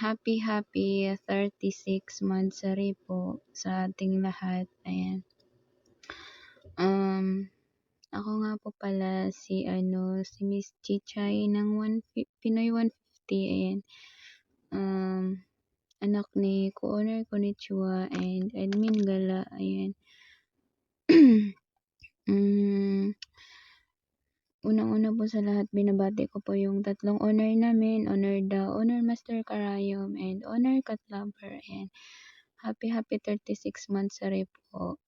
Happy 36 monthsary po sa ating lahat. Ayan. Ako nga po pala si Miss Chichay ng Pinoy 150. Ayan. Anak ni Co-owner Konnichiwa and Admin Gala. Ayan. Unang-una po sa lahat, binabati ko po yung tatlong owner namin, Owner Da, Owner Master Karayom, and Owner Cat Lover. Ayan. Happy 36 monthsary po.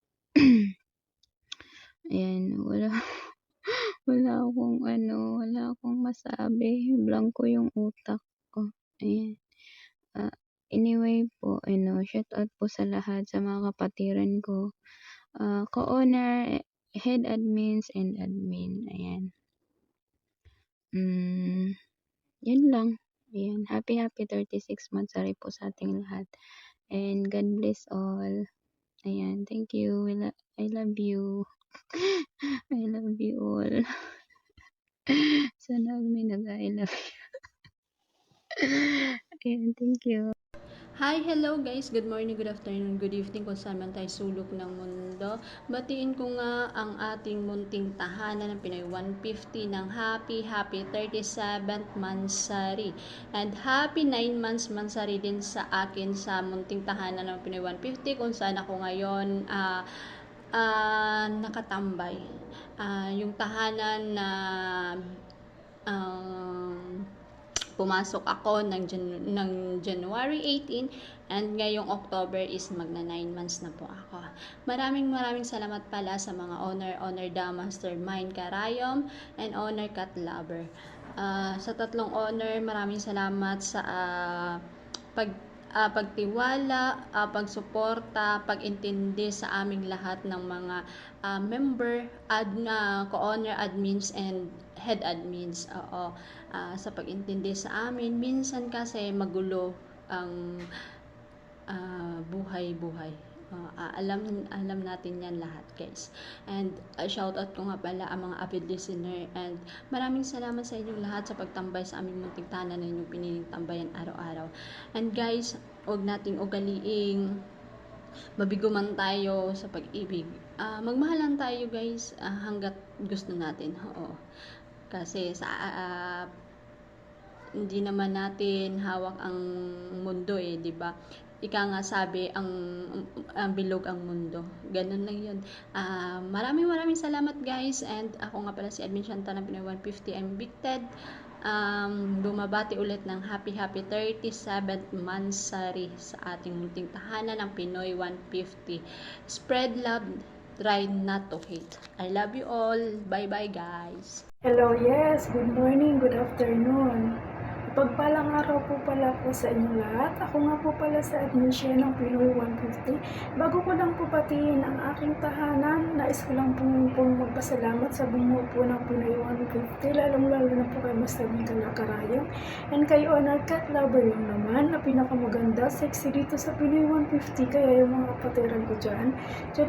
Ayan, wala akong masabi. Blanco yung utak ko. Ayan. Anyway po, shout out po sa lahat sa mga kapatiran ko. Co-owner, head admins, and admin. Ayan. Yun lang. Ayan. Happy 36 monthsary po sa ating lahat. And God bless all. Ayan. Thank you. I love you. I love you all. Sana may nag-I love you. Ayan. Thank you. Hi, hello guys. Good morning, good afternoon, good evening kung saan man tayo sulok ng mundo. Batiin ko nga ang ating munting tahanan ng Pinoy 150 ng happy 37th monthsary. And happy 9 months monthsary din sa akin sa munting tahanan ng Pinoy 150 kung saan ako ngayon nakatambay. Yung tahanan na pumasok ako ng January 18 and ngayong October is magna 9 months na po ako. Maraming salamat pala sa mga owner Da Mastermind Karayom and owner Cat Lover. Sa tatlong owner, maraming salamat sa pagtiwala, pagsuporta, pag-intindi sa aming lahat ng mga member, co-owner, admins, and head admins. Sa pag-intindi sa amin. Minsan kasi magulo ang buhay-buhay. Alam natin yan lahat, guys. And shoutout ko nga pala ang mga avid listener, and maraming salamat sa inyong lahat sa pagtambay sa aming munting tahanan na inyong piniling tambayan araw-araw. And guys, huwag nating ugaliing mabigo man tayo sa pag-ibig. Magmahalan tayo, guys, hanggat gusto natin. Oo. Kasi hindi naman natin hawak ang mundo di ba? Ika nga sabi, ang bilog ang mundo. Ganun lang yun. Maraming salamat, guys. And ako nga pala si Admin Chantal ng Pinoy 150. I'm evicted. Bumabati ulit ng happy 37th monthsary sa ating munting tahanan ng Pinoy 150. Spread love, try not to hate. I love you all. Bye-bye, guys. Hello, yes. Good morning, good afternoon. Pagpalang araw po pala po sa inyong lahat. Ako nga po pala sa admin ng Pinoy 150. Bago ko lang po patiin ang aking tahanan, nais ko lang pong magpasalamat sa bumuo po ng Pinoy 150, lalong-lalo na po kay Master Mingala Karayom and kay Owner Cat Lover lang naman, na pinakamaganda, sexy dito sa Pinoy 150, kaya yung mga kapatiran ko dyan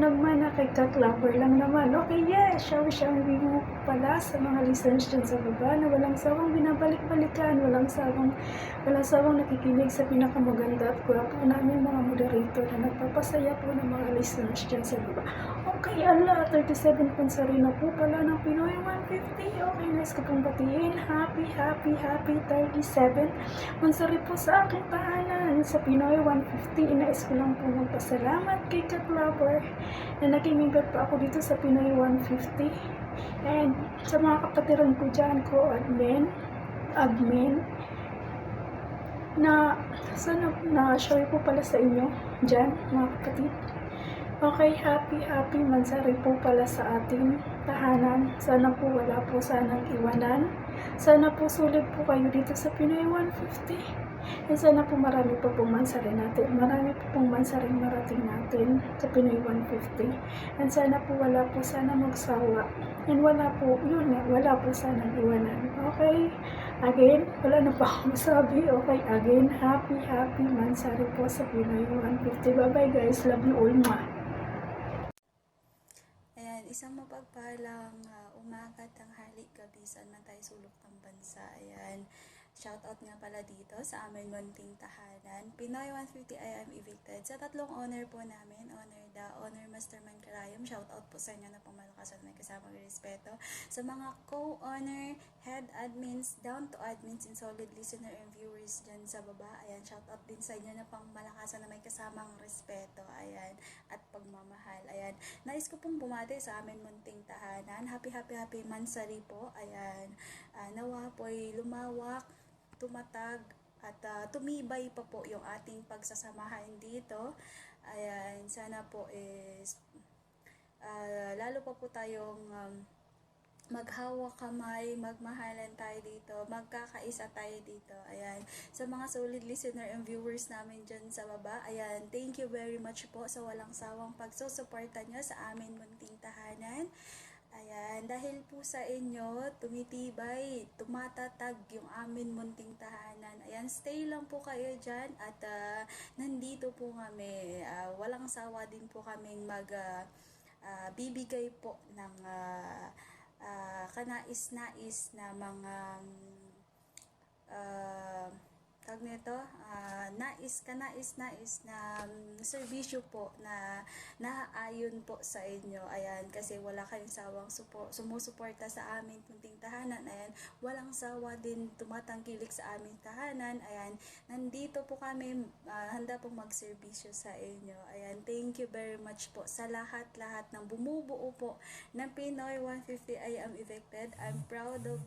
naman na kay Cat Lover lang naman. Okay, yes, shall-we mo pala sa mga listeners dyan sa baba na walang sawang binabalik-balikan, walang sawang nakikinig sa pinakamaganda at gwapo namin mga moderator na nagpapasaya po ng mga listeners dyan sa baba. Okay, 37 pansari na po pala ng Pinoy 150. Okay, nice ko pong batiin. Happy 37 pansari po sa aking tahanan sa Pinoy 150. Inais ko lang po magpasalamat kay Cat Lover na naging member pa ako dito sa Pinoy 150. And sa mga kapatiran ko dyan, admin, na sana na-share ko pala sa inyo dyan, mga kapatid. Okay, happy mansari po pala sa ating tahanan. Sana po wala po sanang iwanan. Sana po sulit po kayo dito sa Pinoy 150. And sana po marami po pong mansari natin. Marami po pong mansaring marating natin sa Pinoy 150. And sana po wala po sana magsawa. And wala po sanang iwanan. Okay? Again, wala na pa akong sabi. Okay, again, happy mansari po sa Pinoy 150. Bye-bye, guys. Love you all, ma. mapagpalang umaga, tanghali, gabi, saan man tayo sulok ng bansa. Ayan. Shoutout nga pala dito sa aming munting tahanan. Pinoy 150 I am evicted. Sa tatlong honor po namin, Honor Da, Honor Mastermind Karayom, shoutout po sa inyo na pumalakasan may kasamang respeto. Sa mga co-honor, head admins, down to admins, and solid listener and viewers dyan sa baba. Ayan, shoutout din sa inyo na pangmalakasan na may kasamang respeto. Ayan, at pagmamahal. Ayan, nais ko pong bumati sa amin munting tahanan. Happy Mansari po. Ayan, nawa po'y lumawak, tumatag, at tumibay pa po yung ating pagsasamahan dito. Ayan, sana po is lalo pa po tayong maghawak kamay, magmahalan tayo dito, magkakaisa tayo dito. Ayan, sa mga solid listener and viewers namin dyan sa baba, ayan, thank you very much po sa walang sawang pagsusuporta nyo sa amin munting tahanan. Ayan, dahil po sa inyo, tumitibay, tumatatag yung amin munting tahanan. Ayan, stay lang po kayo dyan at nandito po kami. Walang sawa din po kaming bibigay po ng kanais-nais na mga tawag nito, nais na serbisyo po na naaayon po sa inyo. Ayan, kasi wala kayong sawang sumusuporta sa amin munting tahanan. Ayan, walang sawa din tumatangkilik sa aming tahanan. Ayan, nandito po kami, handa pong magserbisyo sa inyo. Ayan, thank you very much po sa lahat-lahat ng bumubuo po ng Pinoy 150 I am evicted. I'm proud of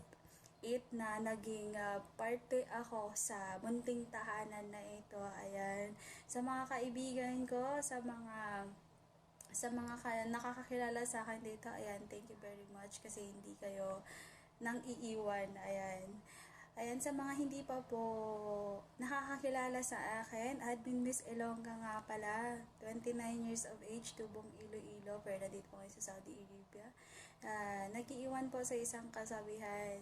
it na naging parte ako sa munting tahanan na ito. Ayan, sa mga kaibigan ko, sa mga nakakakilala sa akin dito, ayan, thank you very much kasi hindi kayo nang iiwan. Ayan, sa mga hindi pa po nakakakilala sa akin, Admin Miss Elonga nga pala, 29 years of age, tubong Iloilo, pero nandito po kayo sa Saudi Arabia. Nag-iiwan po sa isang kasabihan,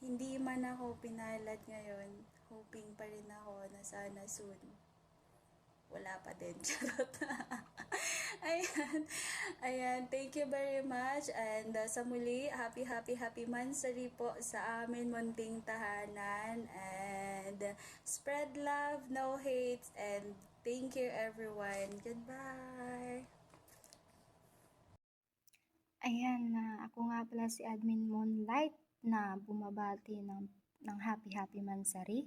hindi man ako pinalad ngayon, hoping pa rin ako na sana soon. Wala pa din. Charot. Ayan, thank you very much. And sa muli, happy Mansari po sa amin munting tahanan. And spread love, no hate. And thank you everyone. Goodbye. Ayan, ako nga pala si Admin Moonlight na bumabati ng happy Mansari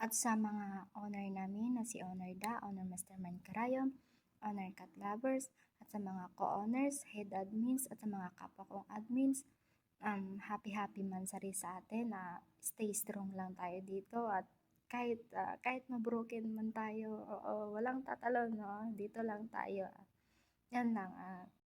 at sa mga honor namin na si Honor Da, Honor Mastermind Karayom, Honor Cat Lovers, at sa mga co-honors, head admins, at sa mga kapwa kong admins, happy Mansari sa atin. Stay strong lang tayo dito at kahit mabroken man tayo, walang tatalon, no? Dito lang tayo. Yan lang.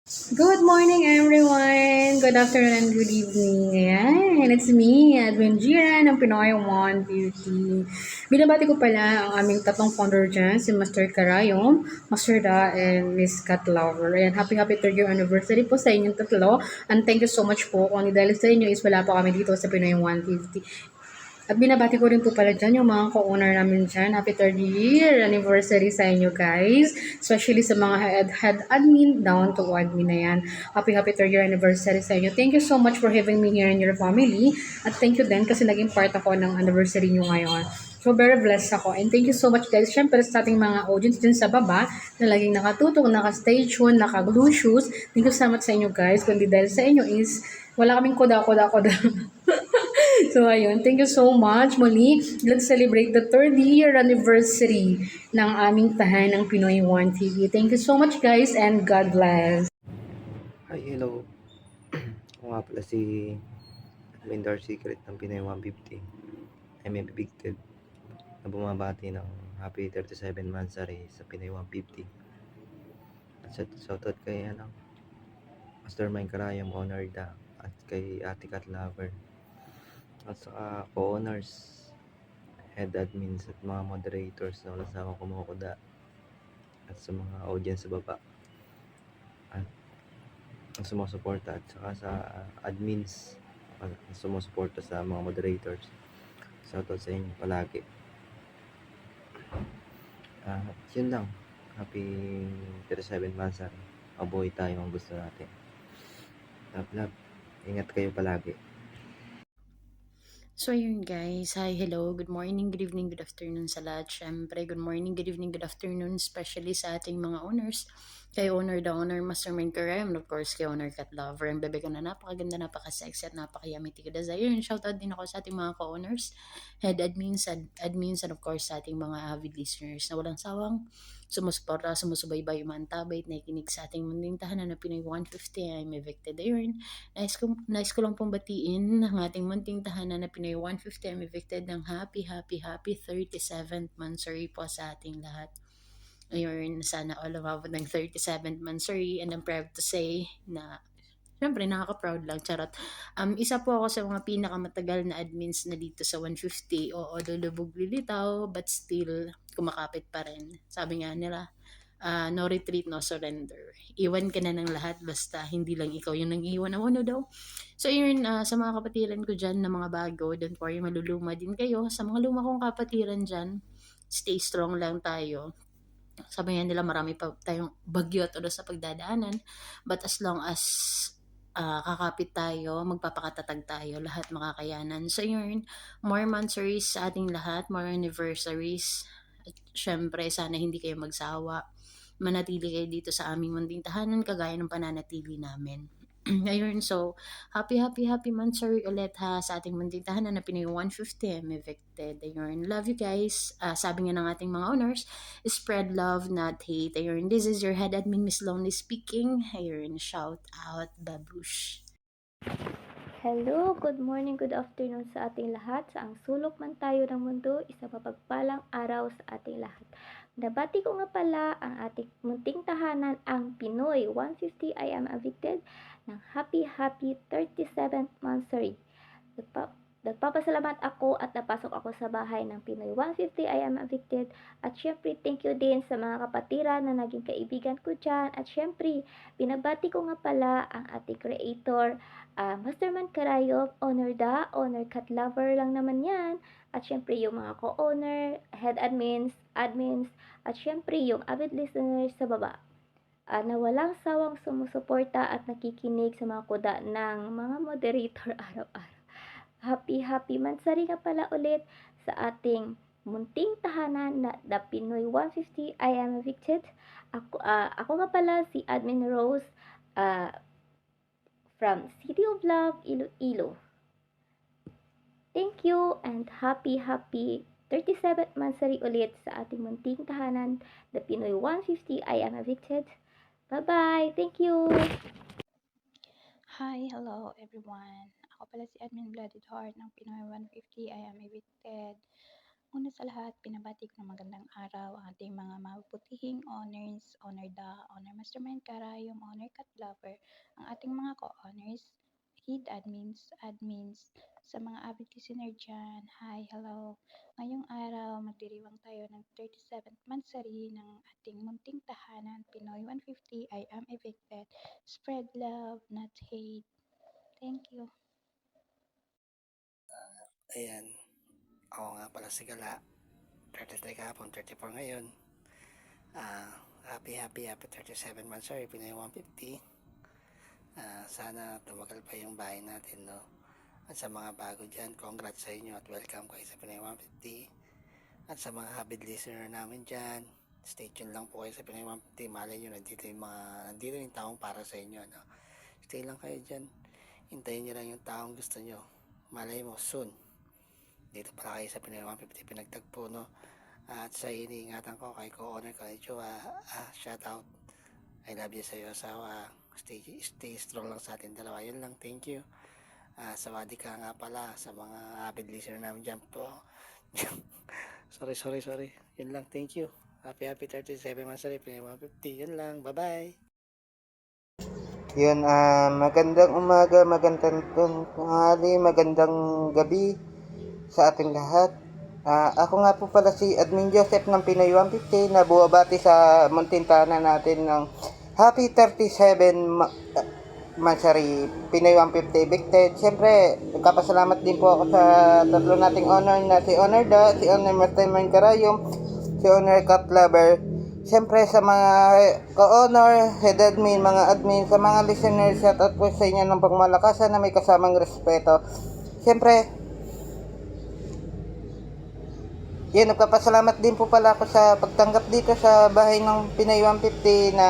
Good morning everyone! Good afternoon and good evening. Ayan, it's me, Admin Gira ng Pinoy 150. Binabati ko pala ang aming tatlong founder dyan, si Master Karayom, Master Da, and Miss Cat Lover. Ayan, happy 3rd year anniversary po sa inyong tatlo. And thank you so much po. Kung dahil sa inyo is wala pa kami dito sa Pinoy 150. At binabati ko rin po pala dyan yung mga co-owner namin dyan. Happy 3rd year anniversary sa inyo guys. Especially sa mga head admin down to admin na yan. Happy 3rd year anniversary sa inyo. Thank you so much for having me here in your family. At thank you din kasi naging part ako ng anniversary nyo ngayon. So very blessed ako. And thank you so much guys. Siyempre sa ating mga audience dyan sa baba na laging nakatutok, naka-stay tuned, naka-blue shoes. Thank you so much sa inyo guys. Kundi dahil sa inyo is wala kaming koda. So, ayun. Thank you so much. Muli, let's celebrate the 3rd year anniversary ng aming tahanang Pinoy 1TV. Thank you so much, guys, and God bless. Hi, hello. Ako nga pala si Admin Dark Secret ng Pinoy 150. I'm evicted na bumabati ng happy 37 Mansari sa Pinoy 150. At shoutout kay Mastermind Karayom, Honor Da, at kay Ate Cat Lover. At saka co-owners, head admins at mga moderators na walang sawang kumukuda, at sa mga audience sa baba at ang sumusuporta, at saka sa admins ang sumusuporta sa mga moderators. Shoutout sa inyo palagi. Yun lang. Happy 37 Mansari. Mabuhay tayo ang gusto natin. Love. Ingat kayo palagi. So yun guys, hi, hello, good morning, good evening, good afternoon sa lahat. Syempre, good morning, good evening, good afternoon, especially sa ating mga owners. Kay owner the owner, Mastermind Karam, and of course kay owner Cat Lover. Ang bebe ko na napakaganda, napaka-sexy at napaka-yummy tika desire. Yun, shoutout din ako sa ating mga co-owners, head admins, admins, and of course sa ating mga avid listeners na walang sawang sumusuporta, sumusubaybay, umantabay, nakikinig sa ating munding tahanan na Pinoy 150. I'm evicted. Ayun, nais ko lang pong batiin ng ating munting tahanan na Pinoy 150. I'm evicted ng happy 37th monthsary po sa ating lahat. Ayun, sana all umabot ng 37th monthsary, and I'm proud to say na syempre, nakaka-proud lang, charot. Isa po ako sa mga pinakamatagal na admins na dito sa 150. Oo, lulubog lilitaw, but still, kumakapit pa rin. Sabi nga nila, no retreat, no surrender. Iwan ka na ng lahat, basta hindi lang ikaw yung nang-iwan ng ano daw. So yun, sa mga kapatiran ko dyan na mga bago, don't worry, maluluma din kayo. Sa mga luma kong kapatiran dyan, stay strong lang tayo. Sabi nga nila, marami pa tayong bagyo at ulo sa pagdadaanan, but as long as kakapit tayo, magpapakatatag tayo, lahat makakayanan. So yun, more monthsaries sa ating lahat, more anniversaries. At syempre, sana hindi kayo magsawa. Manatili kayo dito sa aming munding tahanan, kagaya ng pananatili namin. Ayun, so, happy monthsary ulit ha sa ating munding tahanan na Pinoy 150. I'm evicted. Ayun, love you guys. Sabi nga ng ating mga owners, spread love, not hate. Ayun, this is your head admin, Miss Lonely speaking. Ayun, shout out, babush. Hello, good morning, good afternoon sa ating lahat. Saang sulok man tayo ng mundo, isang mapagpalang araw sa ating lahat. Nabati ko nga pala ang ating munting tahanan, ang Pinoy 150 I Am Evicted ng happy 37th monthsary. Nagpapasalamat ako at napasok ako sa bahay ng Pinoy 150 I Am Evicted. At syempre, thank you din sa mga kapatiran na naging kaibigan ko dyan. At syempre, binabati ko nga pala ang ating creator, Mastermind Karayom, owner owner Cat Lover lang naman yan. At syempre, yung mga co-owner, head admins, at syempre, yung avid listeners sa baba. Na walang sawang sumusuporta at nakikinig sa mga kuda ng mga moderator araw-araw. Happy monthsary nga pala ulit sa ating munting tahanan na The Pinoy 150 I Am Evicted. Ako nga pala si Admin Rose from City of Love, Iloilo. Thank you and happy 37th monthsary ulit sa ating munting tahanan, The Pinoy 150 I Am Evicted. Bye-bye! Thank you! Hi, hello everyone. Ako pala si Admin Blooded Heart ng Pinoy 150 I Am Evicted. Una sa lahat, pinabati ko ng magandang araw ang ating mga mabutihing owners, owner owner Mastermind Karayom, owner Cat Lover, ang ating mga co-owners, head admins, sa mga avid listener dyan. Hi, hello. Ngayong araw, magdiriwang tayo ng 37th monthsary ng ating munting tahanan, Pinoy 150 I Am Evicted. Spread love, not hate. Thank you. Ayan, ako nga pala si Gala, 33 kahapon, 34 ngayon. Happy 37 monthsary, Pinoy 150. Sana tumagal pa yung bahay natin, no? At sa mga bago dyan, congrats sa inyo at welcome kayo sa Pinoy 150. At sa mga habit listener namin dyan, stay tuned lang po kayo sa Pinoy 150. Malay nyo, nandito yung taong para sa inyo, no? Stay lang kayo dyan, hintayin nyo lang yung taong gusto nyo. Malay mo, soon dito pala kayo sa Pinoy 150 pinagtagpo, no? At sa iniingatan ko kay co-owner ko, shout out, I love you sa iyo asawa. Stay strong lang sa atin dalawa. Yun lang, thank you. Sa wadi ka nga pala sa mga avid listener namin dyan po. sorry. Yun lang, thank you. Happy 37 monthsary, Pinoy 150. Yun lang, bye-bye. Yun, magandang umaga, magandang tanghali, magandang gabi sa ating lahat. Ako nga po pala si Admin Joseph ng Pinoy 150 na buwabati sa munting tahanan natin ng happy 37 monthsary, Pinoy 150 Evicted. Siyempre, nagkapasalamat din po ako sa tatlo nating owner na si Owner Da, si Owner Mastermind Karayom, si Owner Cat Lover, Siyempre sa mga ka-honor, head admin, mga admin, sa mga listeners, shoutout po sa inyo ng pagmalakasan na may kasamang respeto. Siyempre, yan, nagpapasalamat din po pala ako sa pagtanggap dito sa bahay ng Pinoy 150 na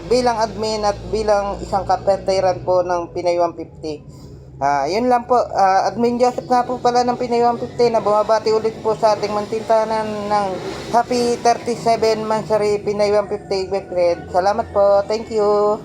bilang admin at bilang isang kapatiran po ng Pinoy 150. Yun lang po, Admin Joseph nga po pala ng Pinoy 150 na bumabati ulit po sa ating mantintanan ng Happy 37 Mansari Pinoy 150 Backred. Salamat po, thank you.